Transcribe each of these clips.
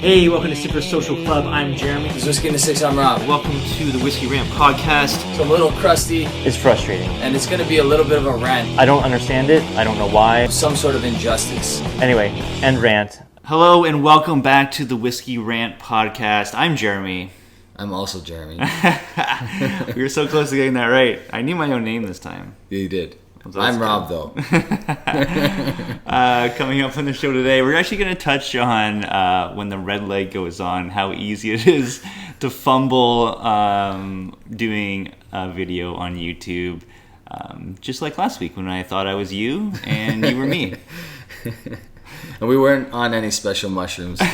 Hey, welcome to Super Social Club. I'm Jeremy. This is Whisky In the 6, I'm Rob. Welcome to the Whiskey Rant podcast. It's a little crusty. It's frustrating. And it's going to be a little bit of a rant. I don't understand it. I don't know why. Some sort of injustice. Anyway, end rant. Hello and welcome back to the Whiskey Rant podcast. I'm Jeremy. I'm also Jeremy. We were so close to getting that right. I knew my own name this time. Yeah, you did. So I'm Rob, though. Coming up on the show today, we're actually going to touch on when the red light goes on, how easy it is to fumble doing a video on YouTube. Just like last week when I thought I was you and you were me. And we weren't on any special mushrooms. So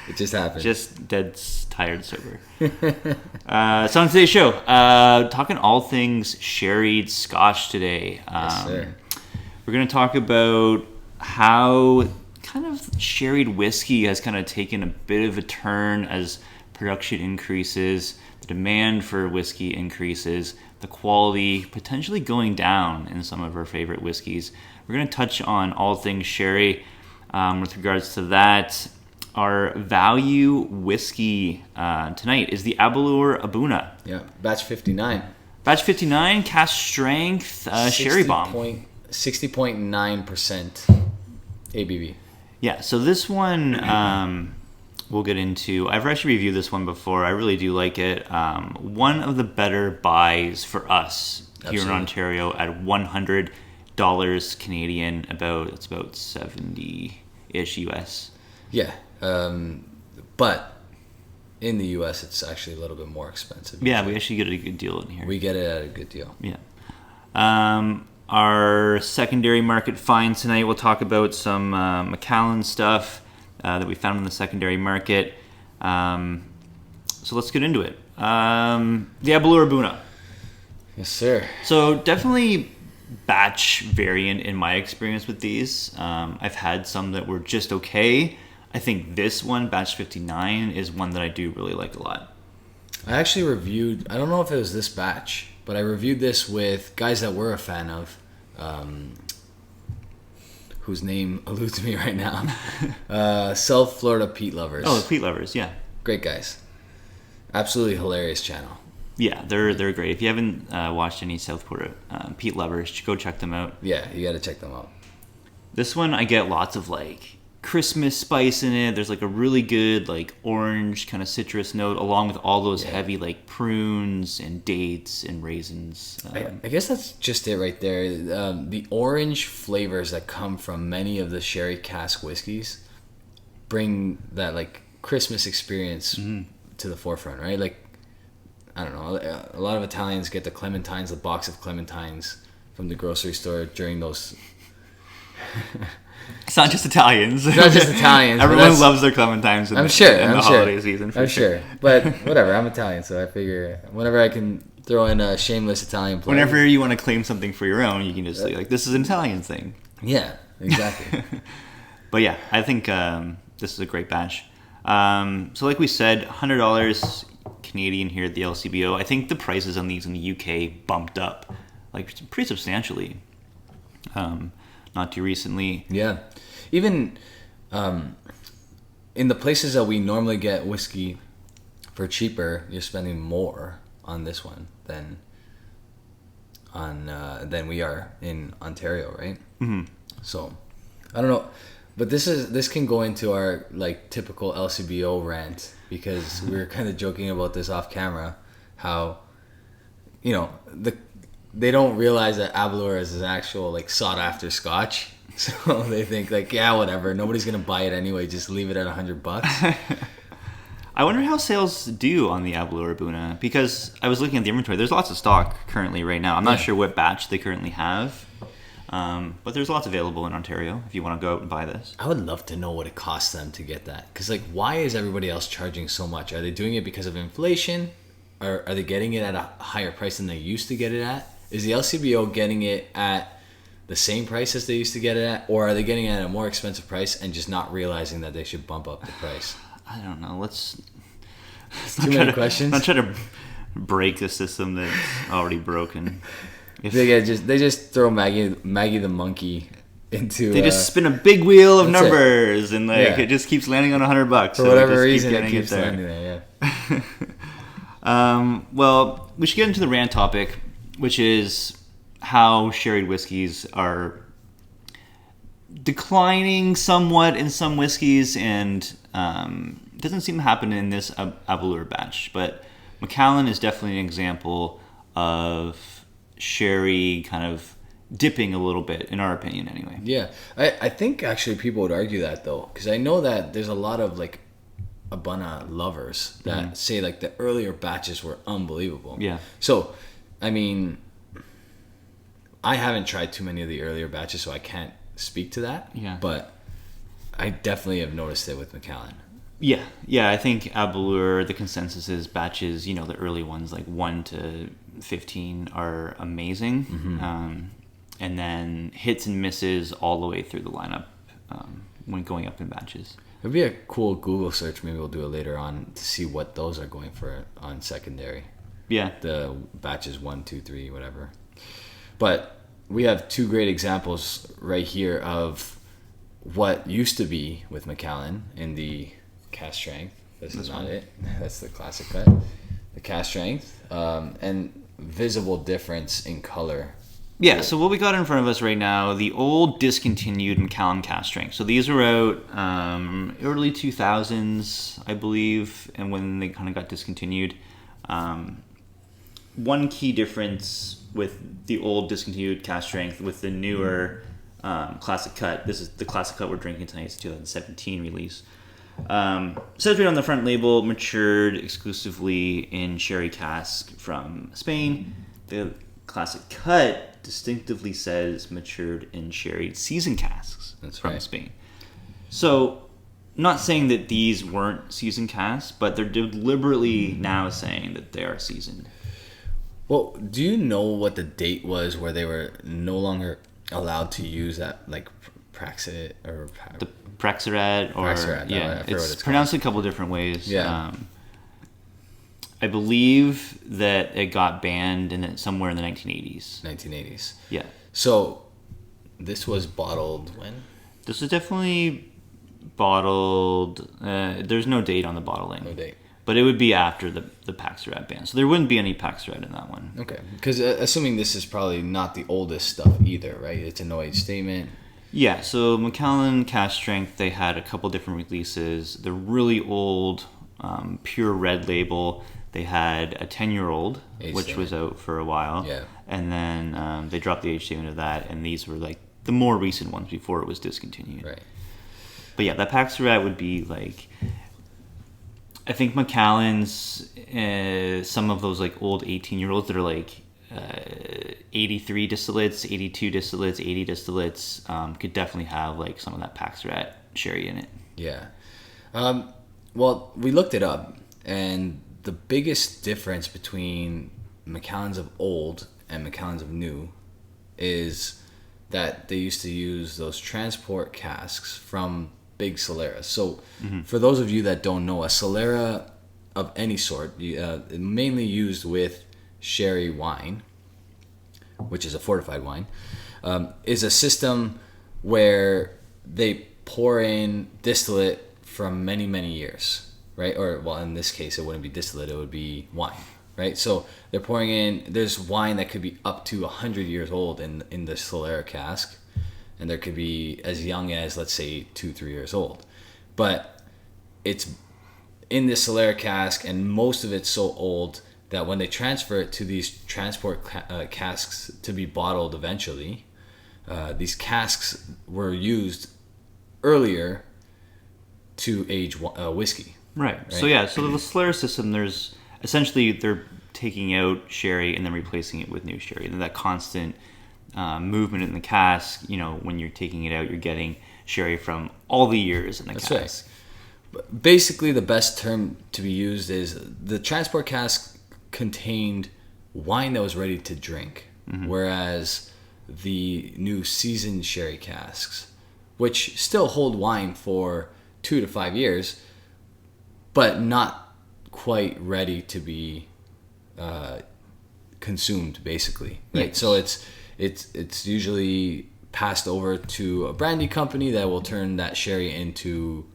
it just happened. Just dead tired sober. So on today's show, talking all things sherried Scotch today. Yes, sir. We're going to talk about how kind of sherried whiskey has kind of taken a bit of a turn as production increases, the demand for whiskey increases, the quality potentially going down in some of our favorite whiskeys. We're going to touch on all things sherry. With regards to that, our value whiskey tonight is the Aberlour A'bunadh. Yeah, batch 59. Batch 59, Cask Strength, Sherry Bomb. 60.9% ABV. Yeah, so this one we'll get into. I've actually reviewed this one before. I really do like it. One of the better buys for us here in Ontario at $100 Canadian. It's about 70-ish US. Yeah, but in the US it's actually a little bit more expensive. Yeah, we actually get a good deal in here. We get it at a good deal. Yeah. Our secondary market finds tonight, we'll talk about some Macallan stuff that we found in the secondary market. So let's get into it. The Aberlour A'bunadh. Yes, sir. So definitely batch variant in my experience with these. I've had some that were just okay. I think this one, batch 59, is one that I do really like a lot. I actually reviewed, I don't know if it was this batch, but I reviewed this with guys that we're a fan of, whose name eludes me right now. South Florida Peat Lovers. Oh, the Peat Lovers, yeah. Great guys. Absolutely hilarious channel. Yeah, they're great. If you haven't watched any South Florida Peat Lovers, go check them out. Yeah, you got to check them out. This one, I get lots of like Christmas spice in it. There's like a really good like orange kind of citrus note, along with all those heavy like prunes and dates and raisins. I guess that's just it right there. The orange flavors that come from many of the sherry cask whiskeys bring that like Christmas experience to the forefront, right? Like, I don't know, a lot of Italians get the clementines, the box of clementines from the grocery store during those. It's not just Italians. It's not just Italians. Everyone loves their clementines in the holiday season. I'm sure. But whatever, I'm Italian, so I figure whenever I can throw in a shameless Italian play. Whenever you want to claim something for your own, you can just say, like, this is an Italian thing. Yeah, exactly. But yeah, I think this is a great batch. So like we said, $100 Canadian here at the LCBO. I think the prices on these in the UK bumped up like pretty substantially. Not too recently. Yeah. Even in the places that we normally get whiskey for cheaper, you're spending more on this one than we are in Ontario, right? Mm-hmm. So, I don't know. But this can go into our like typical LCBO rant, because we were kind of joking about this off camera, how, you know, they don't realize that Aberlour is an actual like sought after Scotch, so they think like, yeah, whatever, nobody's gonna buy it anyway, just leave it at $100. I wonder how sales do on the Aberlour A'bunadh, because I was looking at the inventory. There's lots of stock currently right now. I'm not sure what batch they currently have. But there's lots available in Ontario if you want to go out and buy this. I would love to know what it costs them to get that. Because, like, why is everybody else charging so much? Are they doing it because of inflation? Or are they getting it at a higher price than they used to get it at? Is the LCBO getting it at the same price as they used to get it at? Or are they getting it at a more expensive price and just not realizing that they should bump up the price? I don't know. Let's Too many questions? Not try to break the system that's already broken. They just throw Maggie the monkey into. They just spin a big wheel of that's numbers, and it just keeps landing on $100 for whatever reason. It keeps landing there. Well, we should get into the rant topic, which is how sherried whiskeys are declining somewhat in some whiskeys, and it doesn't seem to happen in this Aberlour batch. But Macallan is definitely an example of sherry kind of dipping a little bit, in our opinion, anyway. Yeah, I think actually people would argue that though, because I know that there's a lot of like A'bunadh lovers that say like the earlier batches were unbelievable. Yeah. So, I mean, I haven't tried too many of the earlier batches, so I can't speak to that. Yeah. But I definitely have noticed it with Macallan. Yeah. I think Aberlour, the consensus is batches, the early ones like 1 to 15 are amazing. And then hits and misses all the way through the lineup when going up in batches. It'd be a cool Google search. Maybe we'll do it later on to see what those are going for on secondary. Yeah. The batches 1, 2, 3, whatever. But we have two great examples right here of what used to be with Macallan in the Cask Strength. This is not it. That's the classic cut. The Cask Strength. And visible difference in color. Yeah, so what we got in front of us right now, the old discontinued Macallan Cask Strength. So these were out early 2000s, I believe, and when they kind of got discontinued. One key difference with the old discontinued Cask Strength with the newer classic cut, this is the classic cut we're drinking tonight, it's a 2017 release. Says right on the front label, matured exclusively in sherry cask from Spain. The classic cut distinctively says matured in sherry seasoned casks from Spain. So, not saying that these weren't seasoned casks, but they're deliberately now saying that they are seasoned. Well, do you know what the date was where they were no longer allowed to use that, like Praxit or the Praxerat, or it's pronounced a couple different ways. Yeah. I believe that it got banned somewhere in the 1980s. 1980s. Yeah. So this was bottled when? This was definitely bottled. There's no date on the bottling. No date. But it would be after the Praxerat ban. So there wouldn't be any Praxerat in that one. Okay. Because assuming this is probably not the oldest stuff either, right? It's a no-age statement. Yeah. So Macallan Cask Strength, they had a couple different releases. The really old pure red label, they had a 10-year-old, which was out for a while. Yeah. And then they dropped the age statement of that, and these were like the more recent ones before it was discontinued. Right. But yeah, that Praxerat would be like, I think Macallan's, some of those like old 18-year-olds that are like 83 distillates, 82 distillates, 80 distillates, could definitely have like some of that Praxerat sherry in it. Yeah. Well, we looked it up, and the biggest difference between Macallans of old and Macallans of new is that they used to use those transport casks from big Soleras. So for those of you that don't know, a Solera of any sort, mainly used with sherry wine, which is a fortified wine, is a system where they pour in distillate from many, many years, right? Or, well, in this case, it wouldn't be distillate, it would be wine, right? So they're pouring in, there's wine that could be up to 100 years old in the Solera cask, and there could be as young as, let's say, 2-3 years old. But it's in this Solera cask, and most of it's so old that when they transfer it to these transport casks to be bottled eventually, these casks were used earlier to age whiskey. Right. So yeah, so the Solera system, there's essentially they're taking out sherry and then replacing it with new sherry. And that constant movement in the cask, you know, when you're taking it out, you're getting sherry from all the years in the cask. Right. But basically, the best term to be used is the transport cask contained wine that was ready to drink, whereas the new seasoned sherry casks, which still hold wine for 2 to 5 years, but not quite ready to be consumed, basically. Right. Yes. So it's usually passed over to a brandy company that will turn that sherry into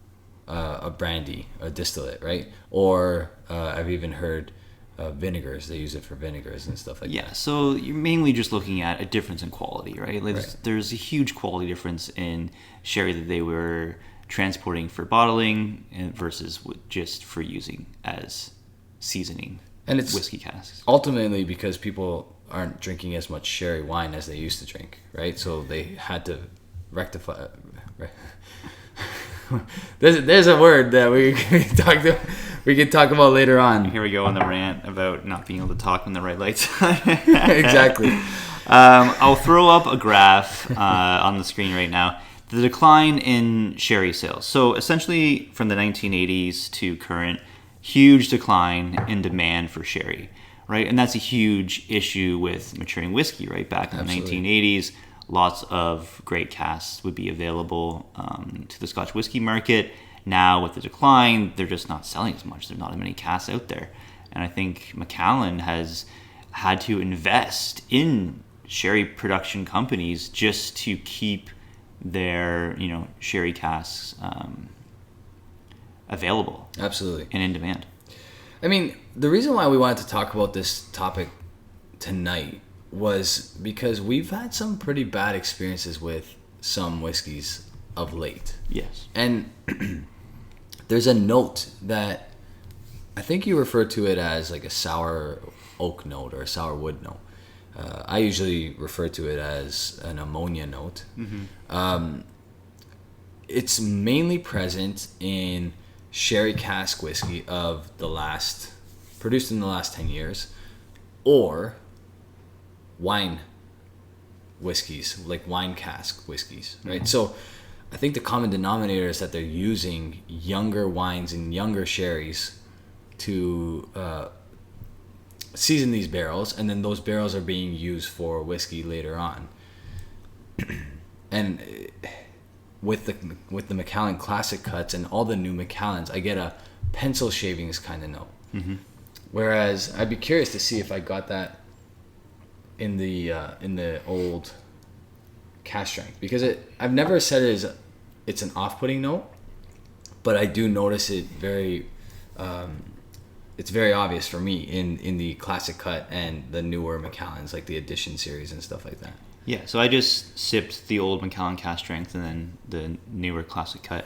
a brandy, a distillate, right? Or I've even heard vinegars. They use it for vinegars and stuff like that. Yeah, so you're mainly just looking at a difference in quality, right? Like Right. there's a huge quality difference in sherry that they were transporting for bottling versus just for using as seasoning And it's whiskey casks. ultimately because people aren't drinking as much sherry wine as they used to drink, right? So they had to rectify. There's a word that we can talk about later on. Here we go on the rant about not being able to talk when the red light's on. Exactly. I'll throw up a graph on the screen right now. The decline in sherry sales. So essentially from the 1980s to current, huge decline in demand for sherry, right? And that's a huge issue with maturing whiskey, right? Back in Absolutely. the 1980s, lots of great casks would be available to the Scotch whiskey market. Now with the decline, they're just not selling as much. There's not as many casks out there. And I think Macallan has had to invest in sherry production companies just to keep their sherry casks available Absolutely. and in demand. I mean, the reason why we wanted to talk about this topic tonight was because we've had some pretty bad experiences with some whiskeys of late. Yes. And there's a note that I think you refer to it as like a sour oak note or a sour wood note. I usually refer to it as an ammonia note. It's mainly present in sherry cask whiskey produced in the last 10 years, or wine whiskeys, like wine cask whiskeys, right? So I think the common denominator is that they're using younger wines and younger sherries to season these barrels, and then those barrels are being used for whiskey later on. And with the Macallan classic cuts and all the new Macallans, I get a pencil shavings kind of note. Whereas I'd be curious to see if I got that in the old Cask Strength, because I've never said it's an off-putting note, but I do notice it very. It's very obvious for me in the classic cut and the newer Macallans, like the Edition series and stuff like that. Yeah, so I just sipped the old Macallan Cask Strength and then the newer classic cut.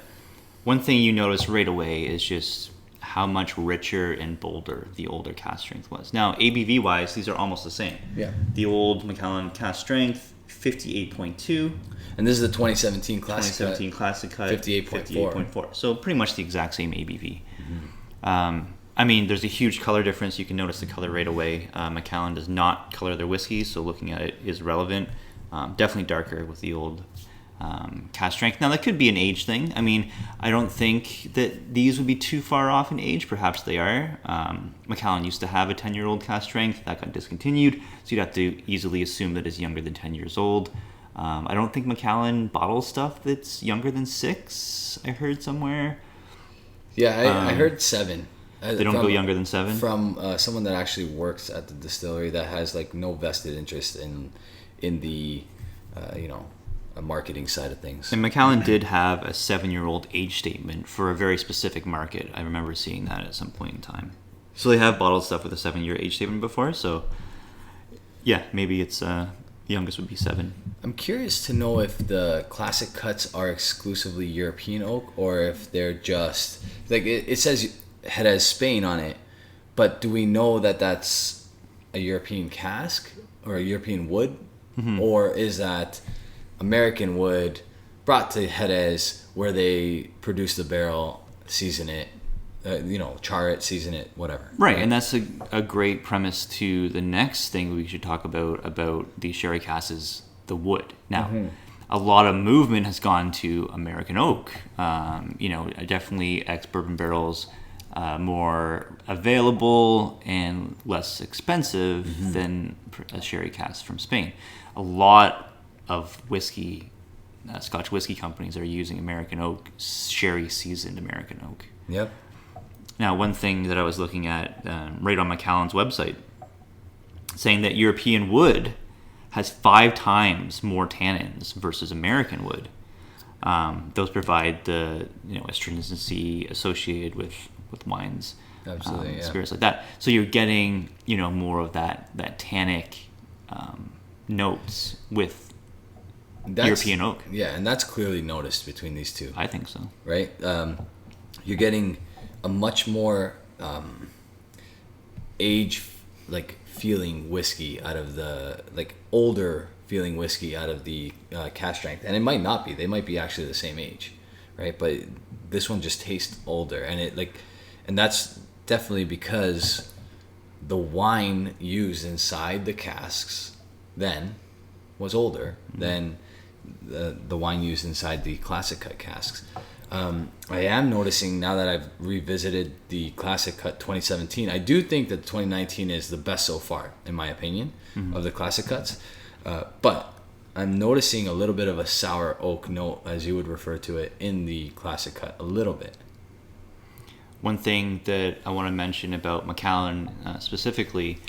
One thing you notice right away is just how much richer and bolder the older Cask Strength was. Now, ABV wise, these are almost the same. Yeah. The old Macallan Cask Strength, 58.2. And this is the 2017 classic 2017 classic cut, 58.4. So pretty much the exact same ABV. I mean, there's a huge color difference. You can notice the color right away. Macallan does not color their whiskeys, so looking at it is relevant. Definitely darker with the old Cask Strength. Now, that could be an age thing. I mean, I don't think that these would be too far off in age. Perhaps they are. Macallan used to have a 10-year-old Cask Strength. That got discontinued, so you'd have to easily assume that it's younger than 10 years old. I don't think Macallan bottles stuff that's younger than 6, I heard somewhere. Yeah, I heard 7. They don't go younger than 7? From someone that actually works at the distillery that has like no vested interest in the marketing side of things. And Macallan did have a 7-year-old age statement for a very specific market. I remember seeing that at some point in time. So they have bottled stuff with a 7-year age statement before. So yeah, maybe it's the youngest would be 7. I'm curious to know if the classic cuts are exclusively European oak, or if they're just like it says it has Spain on it, but do we know that that's a European cask or a European wood, or is that American wood brought to Jerez where they produce the barrel, season it, char it, season it, whatever. Right, and that's a great premise to the next thing we should talk about these sherry casks is the wood. Now, a lot of movement has gone to American oak. Definitely ex-bourbon barrels, more available and less expensive than a sherry cask from Spain. A lot of whiskey, Scotch whiskey companies are using American oak, sherry seasoned American oak. Yep. Now, one thing that I was looking at right on Macallan's website, saying that European wood has 5 times more tannins versus American wood. Those provide the astringency associated with wines, Absolutely, spirits like that. So you're getting more of that tannic notes with European oak. Yeah, and that's clearly noticed between these two. I think so. Right? You're getting a much more feeling whiskey out of the older feeling whiskey out of the Cask Strength, and it might not be. They might be actually the same age, right? But this one just tastes older, and and that's definitely because the wine used inside the casks then was older than the wine used inside the Classic Cut casks. I am noticing now that I've revisited the Classic Cut 2017, I do think that 2019 is the best so far, in my opinion, of the Classic Cuts. But I'm noticing a little bit of a sour oak note, as you would refer to it, in the Classic Cut, a little bit. One thing that I want to mention about Macallan specifically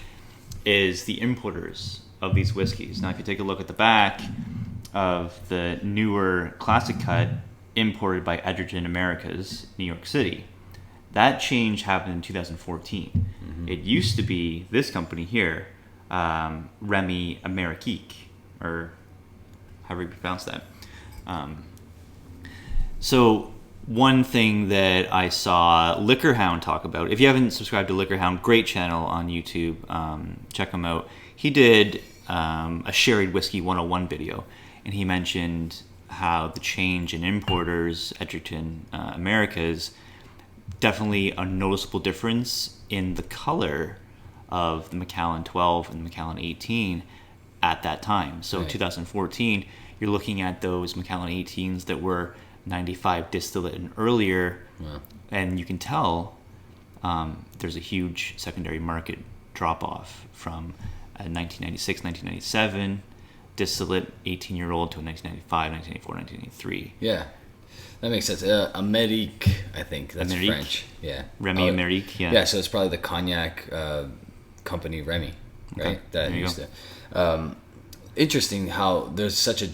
is the importers of these whiskeys. Now, if you take a look at the back of the newer Classic Cut, imported by Edgerton Americas, New York City. That change happened in 2014. It used to be this company here, Remy Amerique, or however you pronounce that. So one thing that I saw Liquor Hound talk about, if you haven't subscribed to Liquor Hound, great channel on YouTube, check him out. He did a Sherried Whiskey 101 video, and he mentioned how the change in importers, Edgerton Americas, definitely a noticeable difference in the color of the Macallan 12 and the Macallan 18 at that time. So right. 2014, you're looking at those Macallan 18s that were 95 distillate and earlier, and you can tell there's a huge secondary market drop-off from 1996, 1997, distillate 18-year-old to a 1995, 1994, 1993. Yeah, that makes sense. Amerique, I think that's Amerique? French. Yeah, Remy Amerique. Yeah. Yeah, so it's probably the cognac company Remy, right? Okay. That There you used to. Interesting how there's such a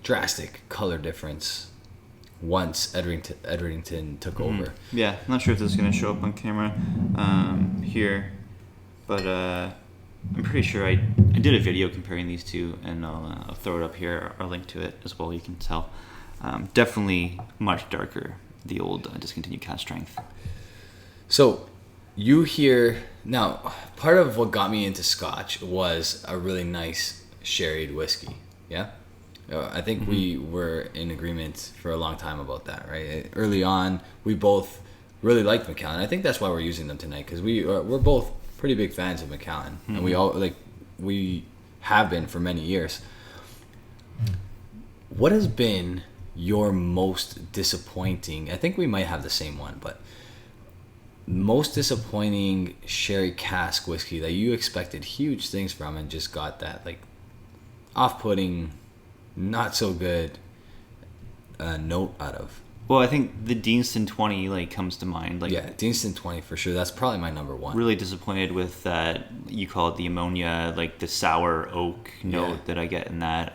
drastic color difference once Edrington took over. Yeah, I'm not sure if this is going to show up on camera here, but I'm pretty sure I did a video comparing these two, and I'll throw it up here or link to it as well. You can tell. Definitely much darker, the old discontinued Cask Strength. So you hear now, part of what got me into Scotch was a really nice sherried whiskey. Yeah, I think we were in agreement for a long time about that, right? Early on, we both really liked Macallan. I think that's why we're using them tonight, because we're both pretty big fans of Macallan, and we have been for many years. What has been your most disappointing? I think we might have the same one, but most disappointing sherry cask whiskey that you expected huge things from and just got that off-putting, not so good note out of. Well, I think the Deanston 20 comes to mind. Yeah, Deanston 20 for sure. That's probably my number one. Really disappointed with that. You call it the ammonia, the sour oak note that I get in that.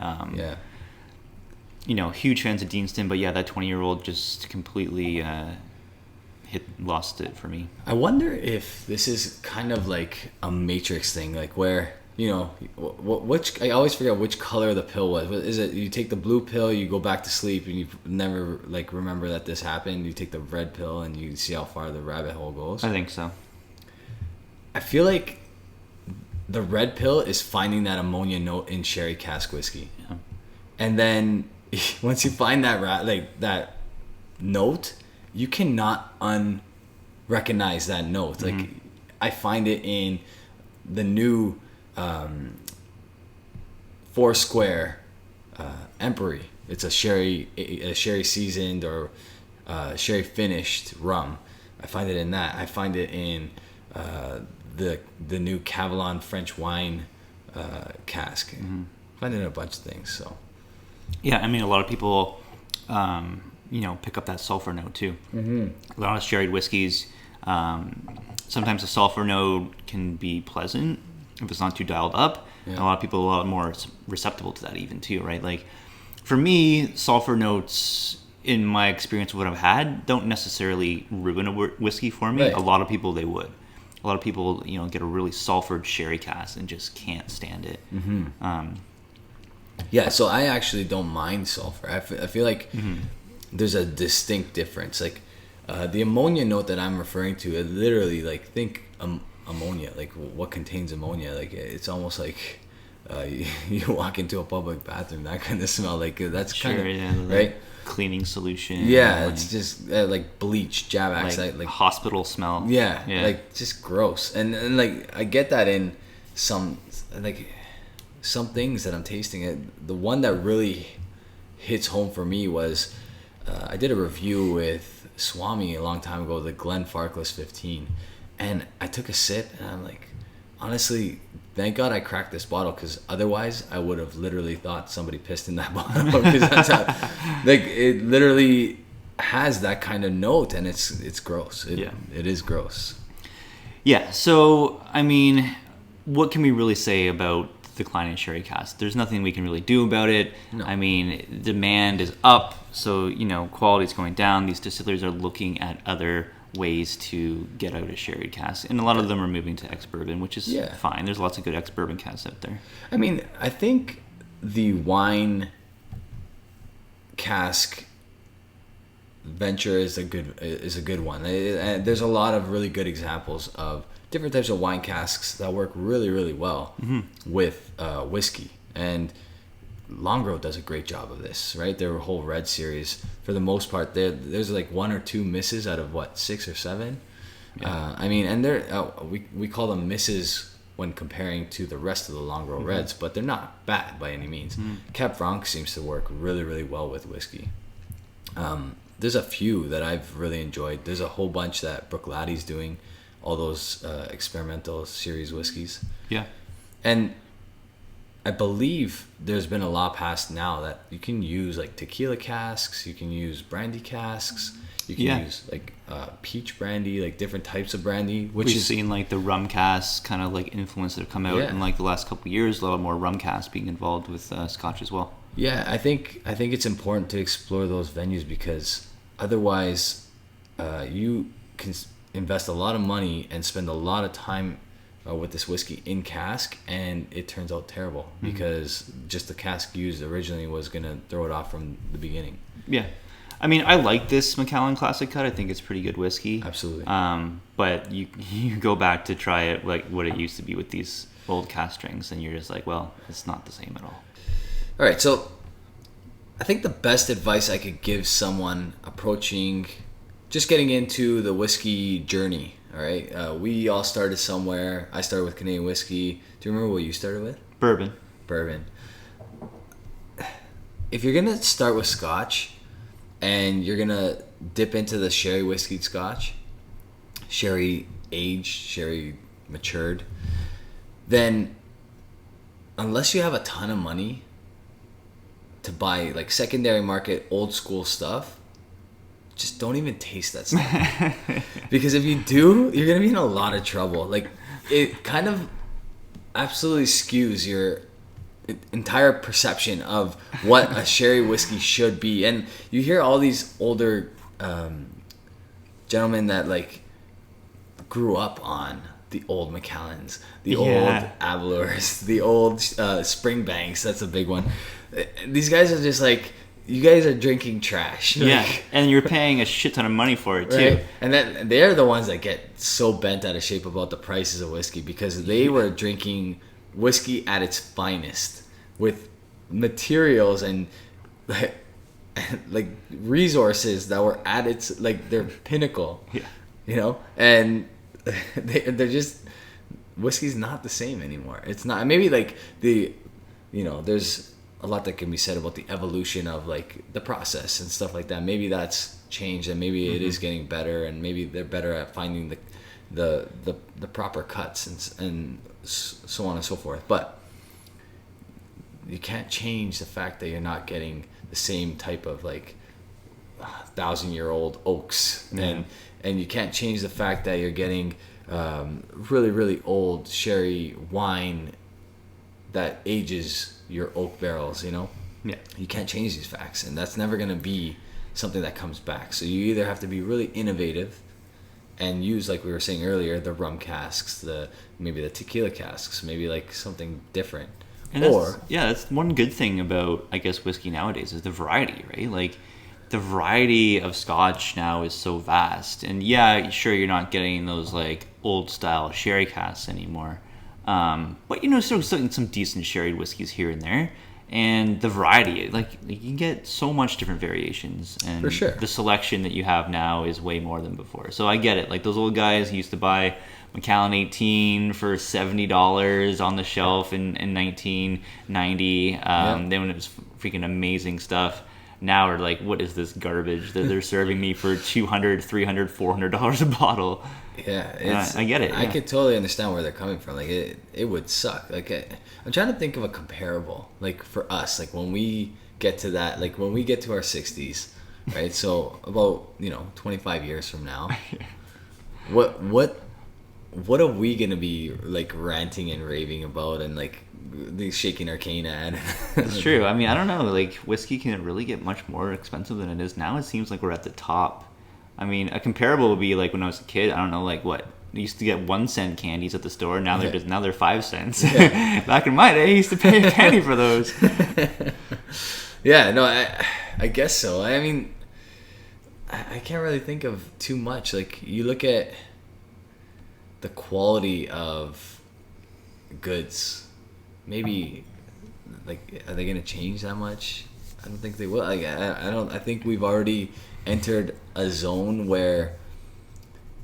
Huge fans of Deanston, but yeah, that 20-year-old just completely lost it for me. I wonder if this is kind of like a Matrix thing, where which I always forget which color the pill was. Is it you take the blue pill, you go back to sleep, and you never remember that this happened? You take the red pill, and you see how far the rabbit hole goes. I think so. I feel like the red pill is finding that ammonia note in sherry cask whiskey, and then once you find that note, you cannot unrecognize that note. I find it in the new Four Square Empery. It's a sherry seasoned or sherry finished rum. I find it in that. I find it in the new Cavalon French wine cask. I find it in a bunch of things. So yeah, I mean, a lot of people pick up that sulfur note too. A lot of sherried whiskeys, sometimes the sulfur note can be pleasant if it's not too dialed up, And a lot of people are a lot more receptible to that even too, right? Like for me, sulfur notes, in my experience of what I've had, don't necessarily ruin a whiskey for me. Right. A lot of people, they would. A lot of people, get a really sulfured sherry cask and just can't stand it. Yeah, so I actually don't mind sulfur. I feel like there's a distinct difference. Like the ammonia note that I'm referring to, it literally, like, think ammonia, like what contains ammonia. Like it's almost like you walk into a public bathroom, that kind of smell. Like that's kind of right. Cleaning solution. Yeah, it's just like bleach, Jabax, like hospital smell. Yeah, like just gross. And like I get that in some things that I'm tasting. The one that really hits home for me was I did a review with Swami a long time ago, the Glen Farkless 15, and I took a sip and I'm like, honestly, thank God I cracked this bottle, because otherwise I would have literally thought somebody pissed in that bottle, because that's how, like, it literally has that kind of note, and it's gross. It is gross. Yeah. So I mean, what can we really say about declining sherry cask? There's nothing we can really do about it. No. I mean, demand is up, so quality is going down. These distillers are looking at other ways to get out of sherry cask, and a lot of them are moving to ex-bourbon, which is fine. There's lots of good ex-bourbon casks out there. I mean, I think the wine cask venture is a good one. There's a lot of really good examples of different types of wine casks that work really, really well with whiskey, and Longrow does a great job of this, right? Their whole red series, for the most part, there's like 1 or 2 misses out of 6 or 7. I mean, and they're we call them misses when comparing to the rest of the Longrow reds, but they're not bad by any means. Cab Franc seems to work really, really well with whiskey. There's a few that I've really enjoyed. There's a whole bunch that Bruichladdich doing, all those experimental series whiskeys. Yeah, and I believe there's been a law passed now that you can use like tequila casks, you can use brandy casks, you can use like peach brandy, like different types of brandy. Which we've seen like the rum casks kind of like influence that have come out in like the last couple of years. A lot more rum casks being involved with Scotch as well. Yeah, I think it's important to explore those venues, because otherwise you can invest a lot of money and spend a lot of time with this whiskey in cask, and it turns out terrible because just the cask used originally was going to throw it off from the beginning. Yeah. I mean, I like this Macallan Classic Cut. I think it's pretty good whiskey. Absolutely. But you go back to try it like what it used to be with these old cask strings, and you're just like, well, it's not the same at all. All right, so I think the best advice I could give someone approaching just getting into the whiskey journey, all right? We all started somewhere. I started with Canadian whiskey. Do you remember what you started with? Bourbon. If you're going to start with Scotch and you're going to dip into the sherry whiskey Scotch, sherry aged, sherry matured, then unless you have a ton of money to buy like secondary market old school stuff, just don't even taste that stuff. Because if you do, you're going to be in a lot of trouble. Like, it kind of absolutely skews your entire perception of what a sherry whiskey should be. And you hear all these older gentlemen that like grew up on the old Macallans, the old Aberlours, the old Springbanks. That's a big one. These guys are just like, you guys are drinking trash. Yeah, and you're paying a shit ton of money for it too. Right? And then they're the ones that get so bent out of shape about the prices of whiskey, because they were drinking whiskey at its finest with materials and like resources that were at its like their pinnacle. Yeah, you know, and they're just, whiskey's not the same anymore. It's not. Maybe like there's a lot that can be said about the evolution of like the process and stuff like that. Maybe that's changed, and maybe it is getting better, and maybe they're better at finding the proper cuts and so on and so forth. But you can't change the fact that you're not getting the same type of like 1,000-year-old oaks, and you can't change the fact that you're getting really, really old sherry wine that ages your oak barrels, you know? Yeah. You can't change these facts, and that's never going to be something that comes back. So you either have to be really innovative and use, like we were saying earlier, the rum casks, maybe the tequila casks, maybe like something different. And that's one good thing about, I guess, whiskey nowadays is the variety, right? Like, the variety of Scotch now is so vast, and yeah, sure, you're not getting those like old style sherry casks anymore, but still some decent sherry whiskeys here and there. And the variety, like you can get so much different variations, and for sure, the selection that you have now is way more than before. So I get it. Like those old guys who used to buy Macallan 18 for $70 on the shelf in 1990. Then when it was freaking amazing stuff. Now are like, what is this garbage that they're serving me for $200, $300, $400 a bottle? Yeah, I get it. I could totally understand where they're coming from. Like it would suck. Like I'm trying to think of a comparable. Like for us, like when we get to that, like when we get to our 60s, right? So about 25 years from now, what are we gonna be like ranting and raving about and like shaking our cane at? It's true. I mean, I don't know. Like whiskey can really get much more expensive than it is now. It seems like we're at the top. I mean, a comparable would be like when I was a kid. I don't know, like what I used to get 1 cent candies at the store. Now they're 5 cents. Yeah. Back in my day, I used to pay a penny for those. Yeah, no, I guess so. I mean, I can't really think of too much. Like you look at the quality of goods. Maybe like, are they gonna change that much? I don't think they will. Like I think we've already entered a zone where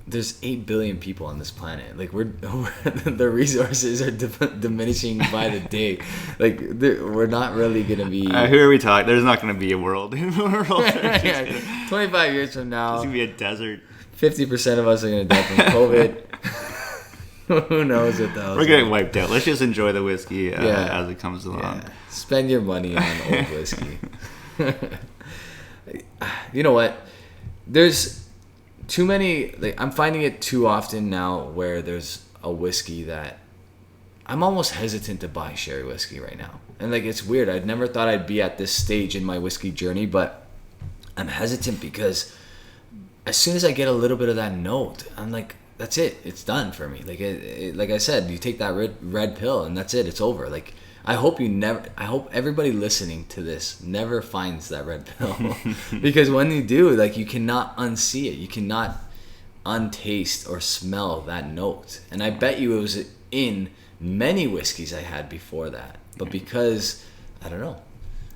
there's 8 billion people on this planet. Like the resources are diminishing by the day. Like we're not really gonna be. Who are we talking? There's not gonna be a world. 25 years from now, it's gonna be a desert. 50% of us are gonna die from COVID. Who knows what the hell? We're getting wiped out. Let's just enjoy the whiskey as it comes along. Yeah. Spend your money on old whiskey. You know what? There's too many. Like I'm finding it too often now where there's a whiskey that I'm almost hesitant to buy sherry whiskey right now. And like it's weird. I'd never thought I'd be at this stage in my whiskey journey, but I'm hesitant because as soon as I get a little bit of that note, I'm like, that's it. It's done for me. Like like I said, you take that red pill and that's it. It's over. Like I hope everybody listening to this never finds that red pill because when you do, like you cannot unsee it. You cannot untaste or smell that note. And I bet you it was in many whiskeys I had before that. But because I don't know,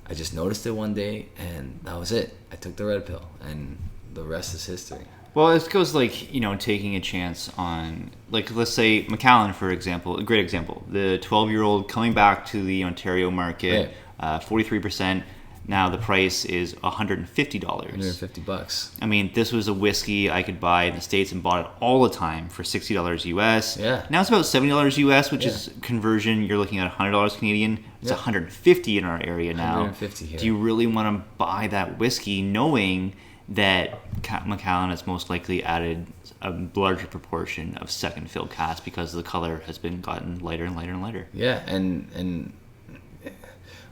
I just noticed it one day and that was it. I took the red pill and the rest is history. Well, it goes like, taking a chance on, like, let's say Macallan, for example, a great example. The 12-year-old coming back to the Ontario market, 43%. Now the price is $150. $150. I mean, this was a whiskey I could buy in the States and bought it all the time for $60 US. Yeah. Now it's about $70 US, which is conversion. You're looking at $100 Canadian. It's $150 in our area now. $150 here. Do you really want to buy that whiskey knowing that Macallan has most likely added a larger proportion of second fill casks because the color has been gotten lighter and lighter and lighter? Yeah, and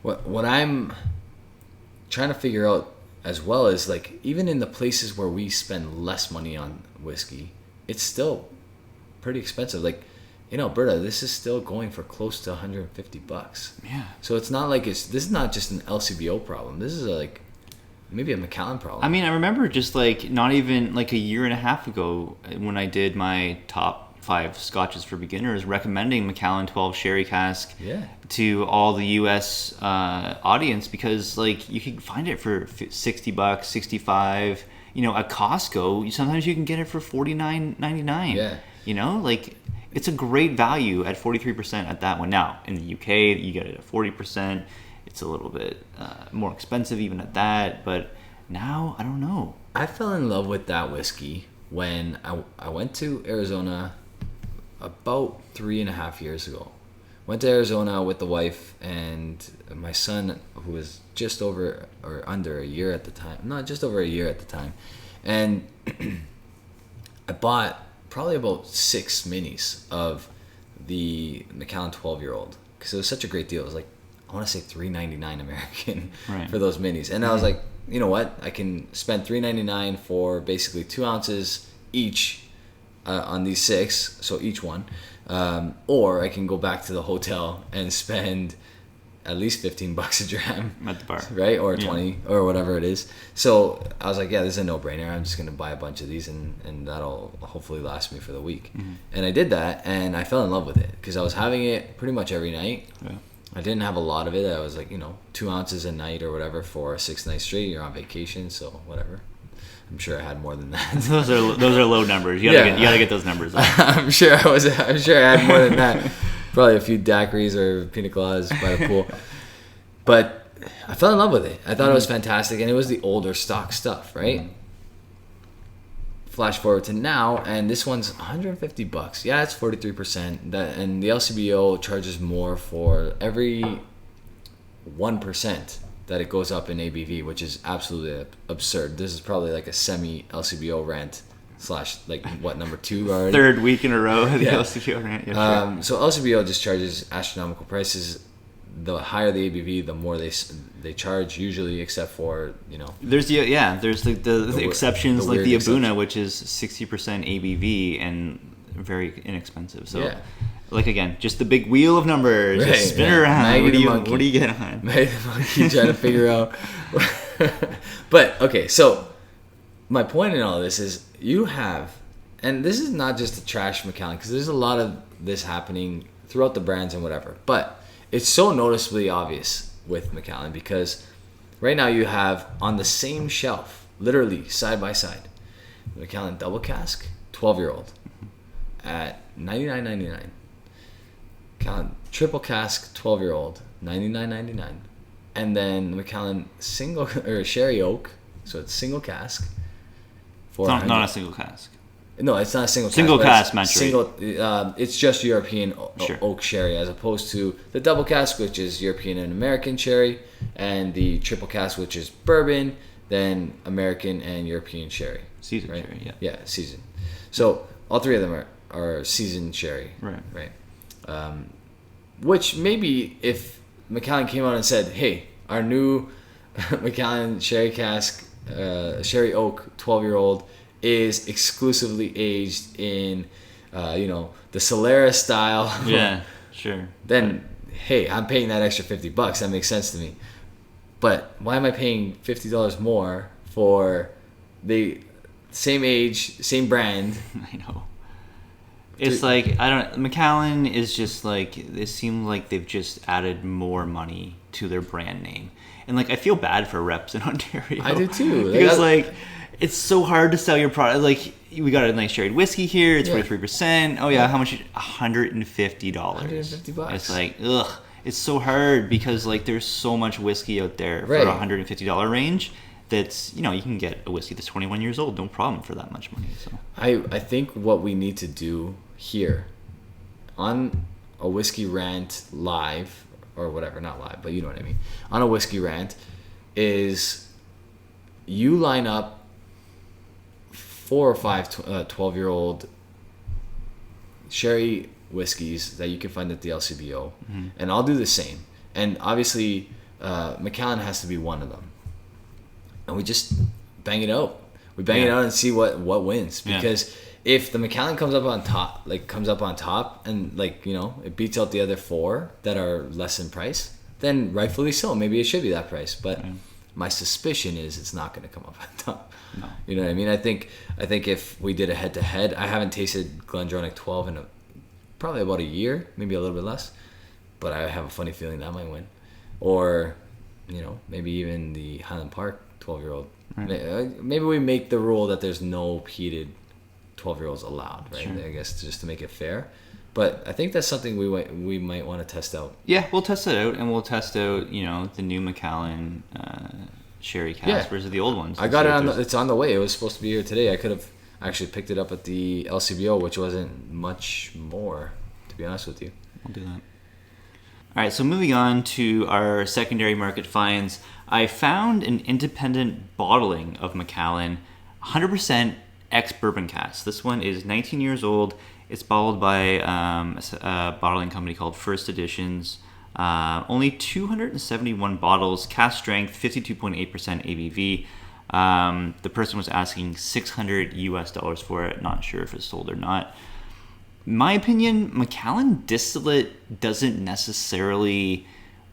what I'm trying to figure out as well is like even in the places where we spend less money on whiskey, it's still pretty expensive. Like in Alberta, this is still going for close to $150. Yeah. So it's not like this is not just an LCBO problem. This is maybe a Macallan problem. I mean, I remember just like not even like a year and a half ago when I did my top 5 scotches for beginners, recommending Macallan 12 sherry cask to all the U.S. Audience because like you can find it for $60, $65. At Costco, sometimes you can get it for $49.99. Yeah. Like it's a great value at 43% at that one. Now in the UK, you get it at 40%. It's a little bit more expensive even at that, but now I don't know. I fell in love with that whiskey when I went to Arizona about 3.5 years ago. Went to Arizona with the wife and my son, who was just over or under a year at the time. Not just over a year at the time. And I bought probably about 6 minis of the Macallan 12-year-old. because it was such a great deal. It was like, I want to say $3.99 American Right. for those minis. And I was like, you know what? I can spend $3.99 for basically 2 ounces each on these 6, so each one. Or I can go back to the hotel and spend at least $15 a dram At the bar. right? Or 20 or whatever it is. So I was like, yeah, this is a no-brainer. I'm just going to buy a bunch of these and that'll hopefully last me for the week. And I did that and I fell in love with it because I was having it pretty much every night. Yeah. I didn't have a lot of it. I was like, 2 ounces a night or whatever for 6 nights straight. You're on vacation, so whatever. I'm sure I had more than that. Those are low numbers. You gotta get those numbers up. I'm sure I had more than that. Probably a few daiquiris or pina coladas by the pool. But I fell in love with it. I thought it was fantastic, and it was the older stock stuff, right? Flash forward to now, and this one's $150. Yeah, it's 43%. And the LCBO charges more for every 1% that it goes up in ABV, which is absolutely absurd. This is probably like a semi LCBO rant / like what, number 2 already? Third week in a row. The Yeah. LCBO rant. Yeah, sure. So LCBO just charges astronomical prices. The higher the ABV, the more they charge usually, except for There's the exceptions the like weird the exception. A'bunadh, which is 60% ABV and very inexpensive. So, Yeah. like again, just the big wheel of numbers, Right, just spin yeah. around. Maggie What the do you monkey. get on? Maybe the monkey trying to figure out. But okay, so my point in all this is you have, and this is not just a trash Macallan, because there's a lot of this happening throughout the brands and whatever, but it's so noticeably obvious with Macallan because right now you have on the same shelf, literally side by side, Macallan double cask 12-year-old at $99.99. Macallan triple cask 12-year-old $99.99, and then Macallan single or sherry oak, so it's single cask for Not a single cask. no, it's not a single Single cask. cask, It's it's just European Sure. oak sherry, as opposed to the double cask, which is European and American sherry, and the triple cask, which is bourbon, then American and European sherry. Seasoned right? sherry, yeah. Yeah, seasoned. So all 3 of them are seasoned sherry. Right. Which maybe if Macallan came out and said, "Hey, our new Macallan sherry cask, sherry oak 12-year-old is exclusively aged in, the Solera style." Yeah, sure. Then, hey, I'm paying that extra $50. That makes sense to me. But why am I paying $50 more for the same age, same brand? I know. It's like, Macallan is just like, it seems like they've just added more money to their brand name. And like, I feel bad for reps in Ontario. I do too. Because it's so hard to sell your product. Like, we got a nice sherry whiskey here. It's 43%. Oh yeah, how much? $150. $150. It's like, ugh. It's so hard because like there's so much whiskey out there for Right. $150 range. That's, you can get a whiskey that's 21 years old, no problem for that much money. So I think what we need to do here on a Whiskey Rant live, or whatever, not live, but you know what I mean, on a Whiskey Rant, is you line up 4 or 5 12-year-old sherry whiskeys that you can find at the LCBO, and I'll do the same. And obviously Macallan has to be one of them, and we just bang it out. We bang it out and see what wins, because if the Macallan comes up on top, and it beats out the other 4 that are less in price, then rightfully so, maybe it should be that price. But my suspicion is it's not going to come up on top. No. You know what I mean? I think if we did a head to head, I haven't tasted Glendronach 12 in probably about a year, maybe a little bit less, but I have a funny feeling that might win. Or maybe even the Highland Park 12-year-old. Right. Maybe we make the rule that there's no peated 12-year-olds allowed, right? Sure. I guess just to make it fair. But I think that's something we might want to test out. yeah, we'll test it out, and we'll test out the new Macallan sherry cask versus the old ones. I got it it's on the way. It was supposed to be here today. I could have actually picked it up at the LCBO, which wasn't much more, to be honest with you. We'll do that. All right, so moving on to our secondary market finds, I found an independent bottling of Macallan, 100% ex-bourbon cask. This one is 19 years old. It's bottled by a bottling company called First Editions. Only 271 bottles, cask strength, 52.8% ABV. The person was asking $600 for it. Not sure if it's sold or not. My opinion, Macallan distillate doesn't necessarily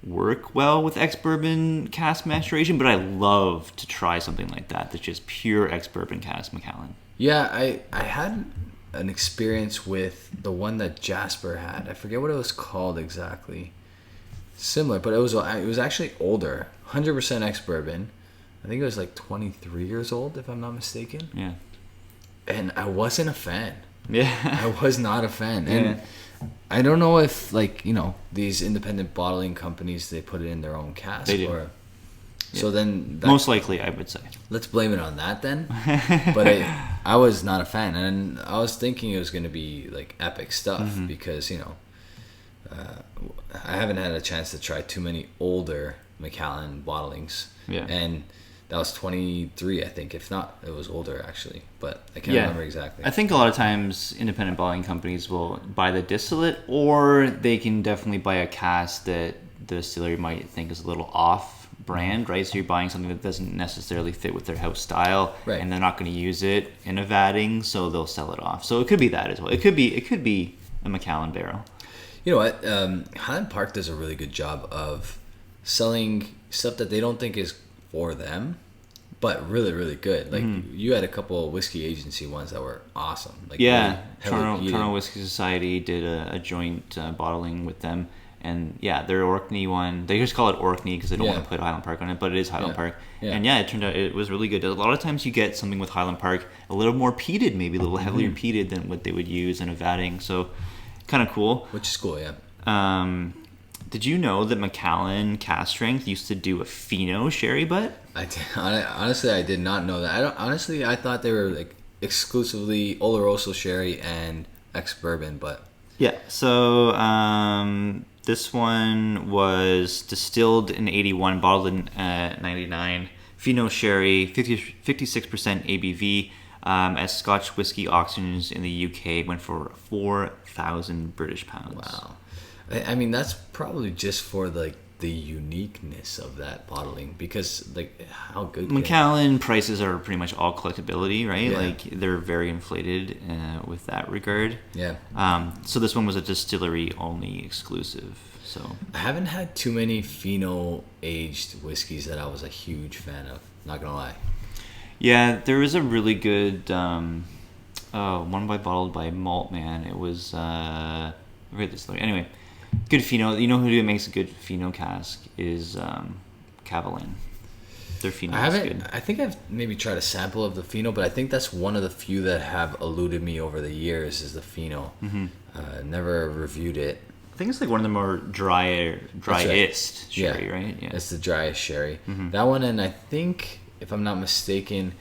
work well with ex-bourbon cask maturation, but I love to try something like that that's just pure ex-bourbon cask Macallan. Yeah, I had an experience with the one that Jasper had. I forget what it was called exactly. Similar, but it was actually older. 100% ex-bourbon. I think it was like 23 years old, if I'm not mistaken. Yeah. And I wasn't a fan. Yeah. I was not a fan. And I don't know if, like, you know, these independent bottling companies, they put it in their own cask. They do. Or, so then... Most likely, I would say. Let's blame it on that then. But I was not a fan. And I was thinking it was going to be, like, epic stuff. Because, you know, I haven't had a chance to try too many older Macallan bottlings. Yeah. And that was 23, I think. If not, it was older, actually. But I can't remember exactly. I think a lot of times independent bottling companies will buy the distillate, or they can definitely buy a cask that the distillery might think is a little off brand, right? So you're buying something that doesn't necessarily fit with their house style, right, and they're not going to use it in a vatting, so they'll sell it off. So it could be that as well. It could be a Macallan barrel. You know what? Highland Park does a really good job of selling stuff that they don't think is for them, but really, really good. Like you had a couple of whiskey agency ones that were awesome. Like yeah, really Toronto Whiskey Society did a joint bottling with them, and yeah, their Orkney one. They just call it Orkney because they don't want to put Highland Park on it, but it is Highland Park. Yeah. And yeah, it turned out it was really good. A lot of times you get something with Highland Park a little more peated, maybe a little heavier peated than what they would use in a vatting. So kind of cool. Which is cool, yeah. Did you know that Macallan Cask Strength used to do a Fino sherry butt? Honestly, I did not know that. I thought they were like exclusively Oloroso sherry and ex-bourbon, but... Yeah, so this one was distilled in 81, bottled in 99. Fino sherry, 56% ABV. As Scotch whisky auctions in the UK went for 4,000 British pounds. Wow. I mean, that's probably just for like the uniqueness of that bottling, because like how good Macallan prices are pretty much all collectability, right? Yeah. Like they're very inflated with that regard. Yeah. So this one was a distillery only exclusive. So I haven't had too many Fino aged whiskeys that I was a huge fan of. Not gonna lie. Yeah, there was a really good one bottled by Maltman. It was I forget this story. Anyway, good Fino. You know who makes a good Fino cask is Macallan. Their Fino is good. I think I've maybe tried a sample of the Fino, but I think that's one of the few that have eluded me over the years is the Fino. Never reviewed it. I think it's like one of the more driest sherry, right? Yeah, it's the driest sherry. That one, and I think, if I'm not mistaken,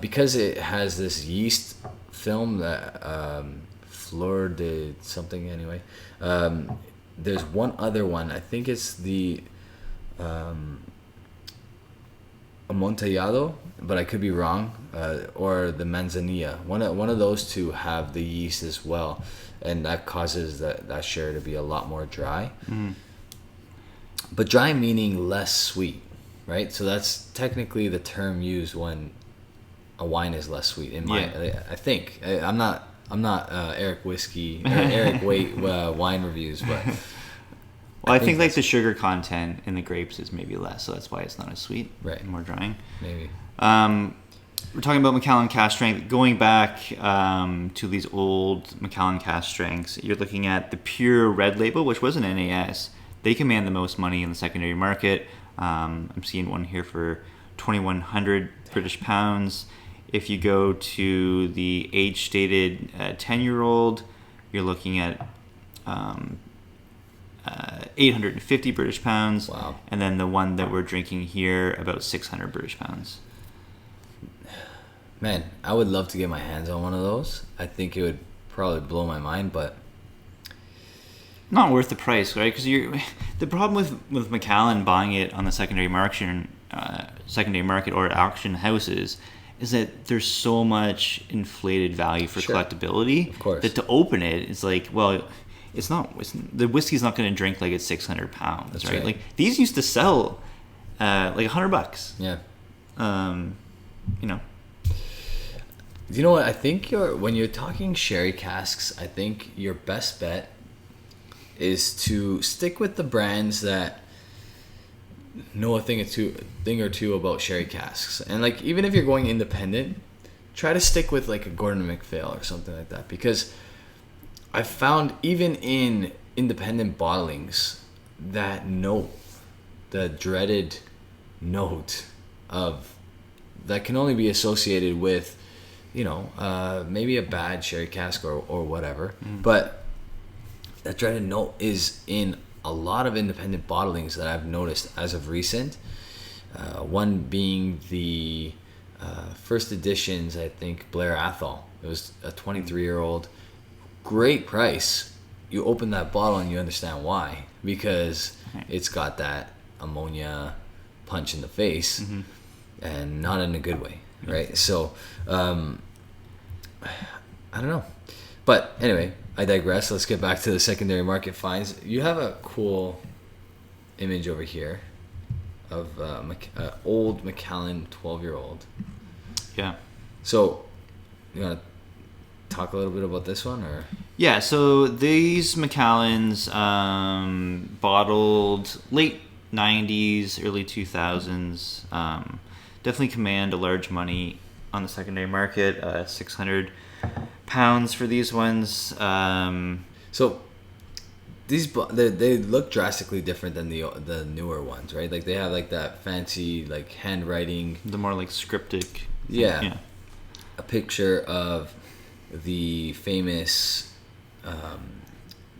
because it has this yeast film that Fleur de something anyway. There's one other one. I think it's the Amontillado, but I could be wrong. Or the Manzanilla. One of those two have the yeast as well, and that causes that sherry to be a lot more dry. But dry meaning less sweet, right? So that's technically the term used when a wine is less sweet. I think I'm not Eric Waite wine reviews, but well, I think like the sugar content in the grapes is maybe less, so that's why it's not as sweet, right? More drying, maybe. We're talking about Macallan Cask Strength. Going back to these old Macallan Cask Strengths, you're looking at the pure red label, which was an NAS. They command the most money in the secondary market. I'm seeing one here for 2,100 British pounds. If you go to the age-stated 10-year-old, you're looking at 850 British pounds. Wow. And then the one that we're drinking here, about 600 British pounds. Man, I would love to get my hands on one of those. I think it would probably blow my mind, but not worth the price, right? Because the problem with Macallan buying it on the secondary market or at auction houses is that there's so much inflated value for collectability. Of course. That to open it, it's like, well, the whiskey's not going to drink like it's 600 pounds, That's right? right. Like these used to sell like $100. Yeah. You know. You know what? I think when you're talking sherry casks, I think your best bet is to stick with the brands that know a thing or two about sherry casks. And like even if you're going independent, try to stick with like a Gordon MacPhail or something like that, because I found even in independent bottlings that note, the dreaded note of that can only be associated with, you know, maybe a bad sherry cask or whatever. But that dreaded note is in a lot of independent bottlings that I've noticed as of recent. One being the first editions, I think, Blair Athol. It was a 23-year-old. Great price. You open that bottle and you understand why. Because it's got that ammonia punch in the face. And not in a good way, right? So, I don't know. But anyway, I digress. Let's get back to the secondary market finds. You have a cool image over here of old Macallan 12-year-old. Yeah. So, you want to talk a little bit about this one, or? Yeah, so these Macallans bottled late 90s, early 2000s, definitely command a large money on the secondary market, 600 pounds for these ones. So these they look drastically different than the newer ones, right? Like they have like that fancy like handwriting, The more like scriptic. yeah. A picture of the famous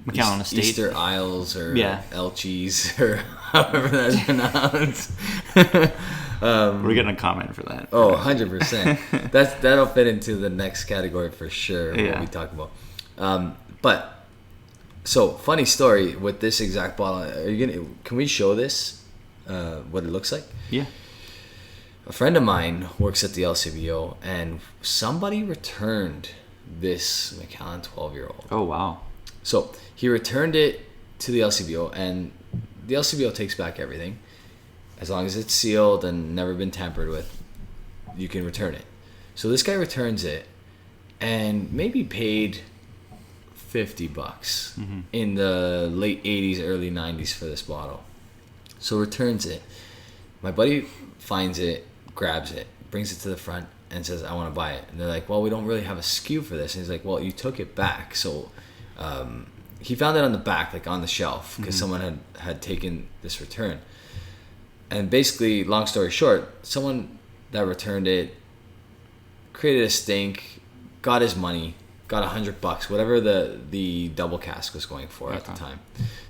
Macallan Estate. Easter Isles or Yeah. Elchies or however that's pronounced. We're getting a comment for that. Oh, 100%. That'll fit into the next category for sure. Yeah. What we talk about. But so funny story with this exact bottle. Can we show this? What it looks like? Yeah. A friend of mine works at the LCBO, and somebody returned this Macallan 12-year-old. Oh, wow. So he returned it to the LCBO, and the LCBO takes back everything. As long as it's sealed and never been tampered with, you can return it. So this guy returns it and maybe paid $50 in the late 80s, early 90s for this bottle. So returns it. My buddy finds it, grabs it, brings it to the front and says, I want to buy it. And they're like, well, we don't really have a SKU for this. And he's like, well, you took it back. So he found it on the back, like on the shelf, because someone had taken this return. And basically, long story short, someone that returned it created a stink, got his money, got $100, whatever the double cask was going for at the time.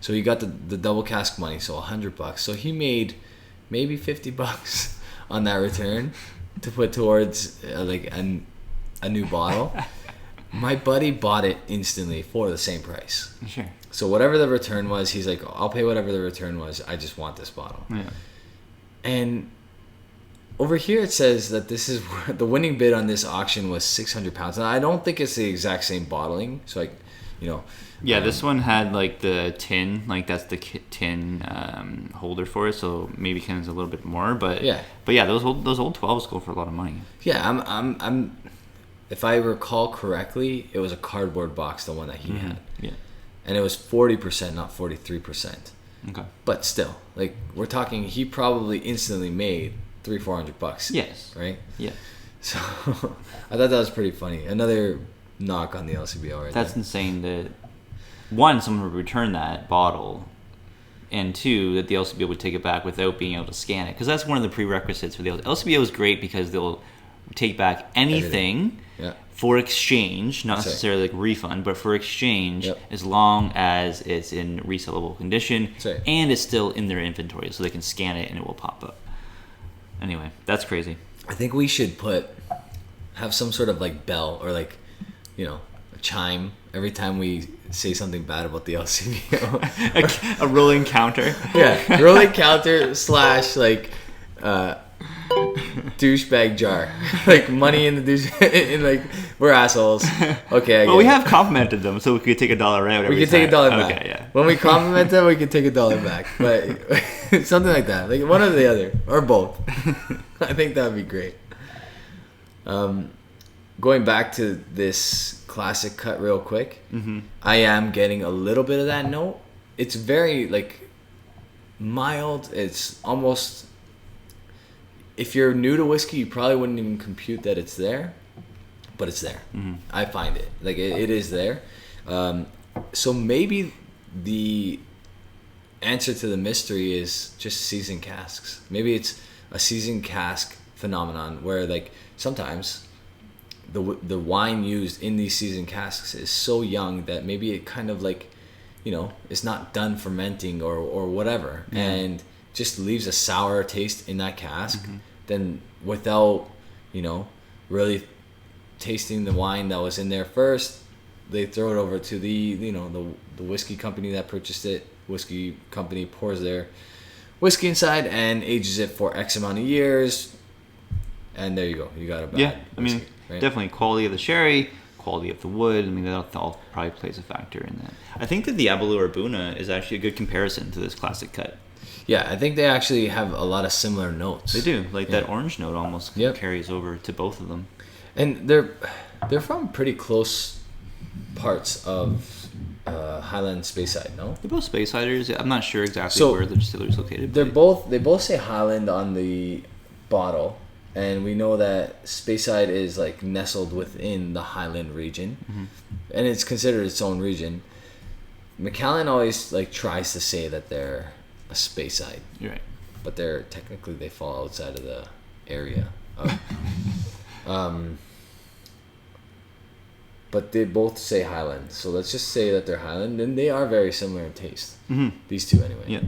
So he got the double cask money, so $100. So he made maybe $50 on that return to put towards like a new bottle. My buddy bought it instantly for the same price. Sure. So whatever the return was, he's like, I'll pay whatever the return was. I just want this bottle. Yeah. And over here it says that this is the winning bid on this auction was 600 pounds. And I don't think it's the exact same bottling. So like, you know. Yeah, this one had like the tin, like that's the tin holder for it. So maybe Ken's a little bit more, but yeah, those old 12s go for a lot of money. Yeah, I'm. If I recall correctly, it was a cardboard box, the one that he had. Yeah. And it was 40%, not 43%. Okay. But still, like we're talking, he probably instantly made $300-400. Yes. Right. Yeah. So I thought that was pretty funny. Another knock on the LCBO right That's there. insane that one, someone would return that bottle, and two, that the LCBO would take it back without being able to scan it, because that's one of the prerequisites for the LCBO. Is great because they'll take back anything. Yeah. For exchange, not That's necessarily like refund, but for exchange, Yep. as long as it's in resellable condition That's right. and it's still in their inventory, so they can scan it and it will pop up. Anyway, that's crazy. I think we should have some sort of like bell or like, you know, a chime every time we say something bad about the LCBO. a rolling counter. Yeah, rolling counter / like douchebag jar. Like money in the douche. In like we're assholes. Okay. Well, we have complimented them, so we could take $1 out. We could take $1 back. Okay, yeah. When we compliment them, we could take $1 back. But something like that, like one or the other, or both. I think that would be great. Going back to this classic cut real quick, I am getting a little bit of that note. It's very like mild. It's almost, if you're new to whiskey, you probably wouldn't even compute that it's there, but it's there. I find it like it is there. So maybe the answer to the mystery is just seasoned casks. Maybe it's a seasoned cask phenomenon where like sometimes the wine used in these seasoned casks is so young that maybe it kind of like, you know, it's not done fermenting or whatever, and just leaves a sour taste in that cask. Then without, you know, really tasting the wine that was in there first, they throw it over to the, you know, the whiskey company that purchased it. Whiskey company pours their whiskey inside and ages it for X amount of years, and there you go. You got a bad whiskey, right? Definitely quality of the sherry, quality of the wood. I mean, that all probably plays a factor in that. I think that the Aberlour A'bunadh is actually a good comparison to this classic cut. Yeah, I think they actually have a lot of similar notes. They do. Like that orange note almost carries over to both of them. And they're from pretty close parts of Highland Speyside, no? They're both Speysiders. I'm not sure exactly where the distillery is located. They both say Highland on the bottle, and we know that Speyside is like nestled within the Highland region, and it's considered its own region. Macallan always like tries to say that they're a Speyside, right? But they fall outside of the area. But they both say Highland, so let's just say that they're Highland, and they are very similar in taste. These two, anyway. Yeah.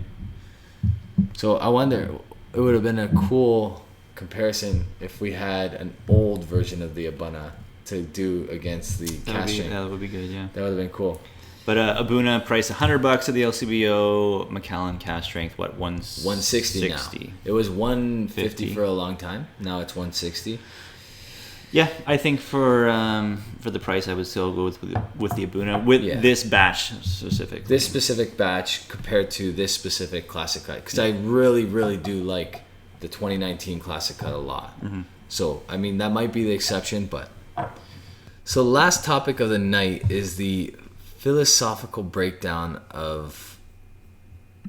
So I wonder, it would have been a cool comparison if we had an old version of the A'bunadh to do against the Cask Strength. That would be good, yeah. That would have been cool. But A'bunadh price $100 at the LCBO. Macallan Cask Strength, what, 160 now. It was 150 for a long time. Now it's 160. Yeah, I think for the price, I would still go with the A'bunadh with this batch specifically. This specific batch compared to this specific classic cut, because I really, really do like the 2019 classic cut a lot. So I mean that might be the exception, but so last topic of the night is the philosophical breakdown of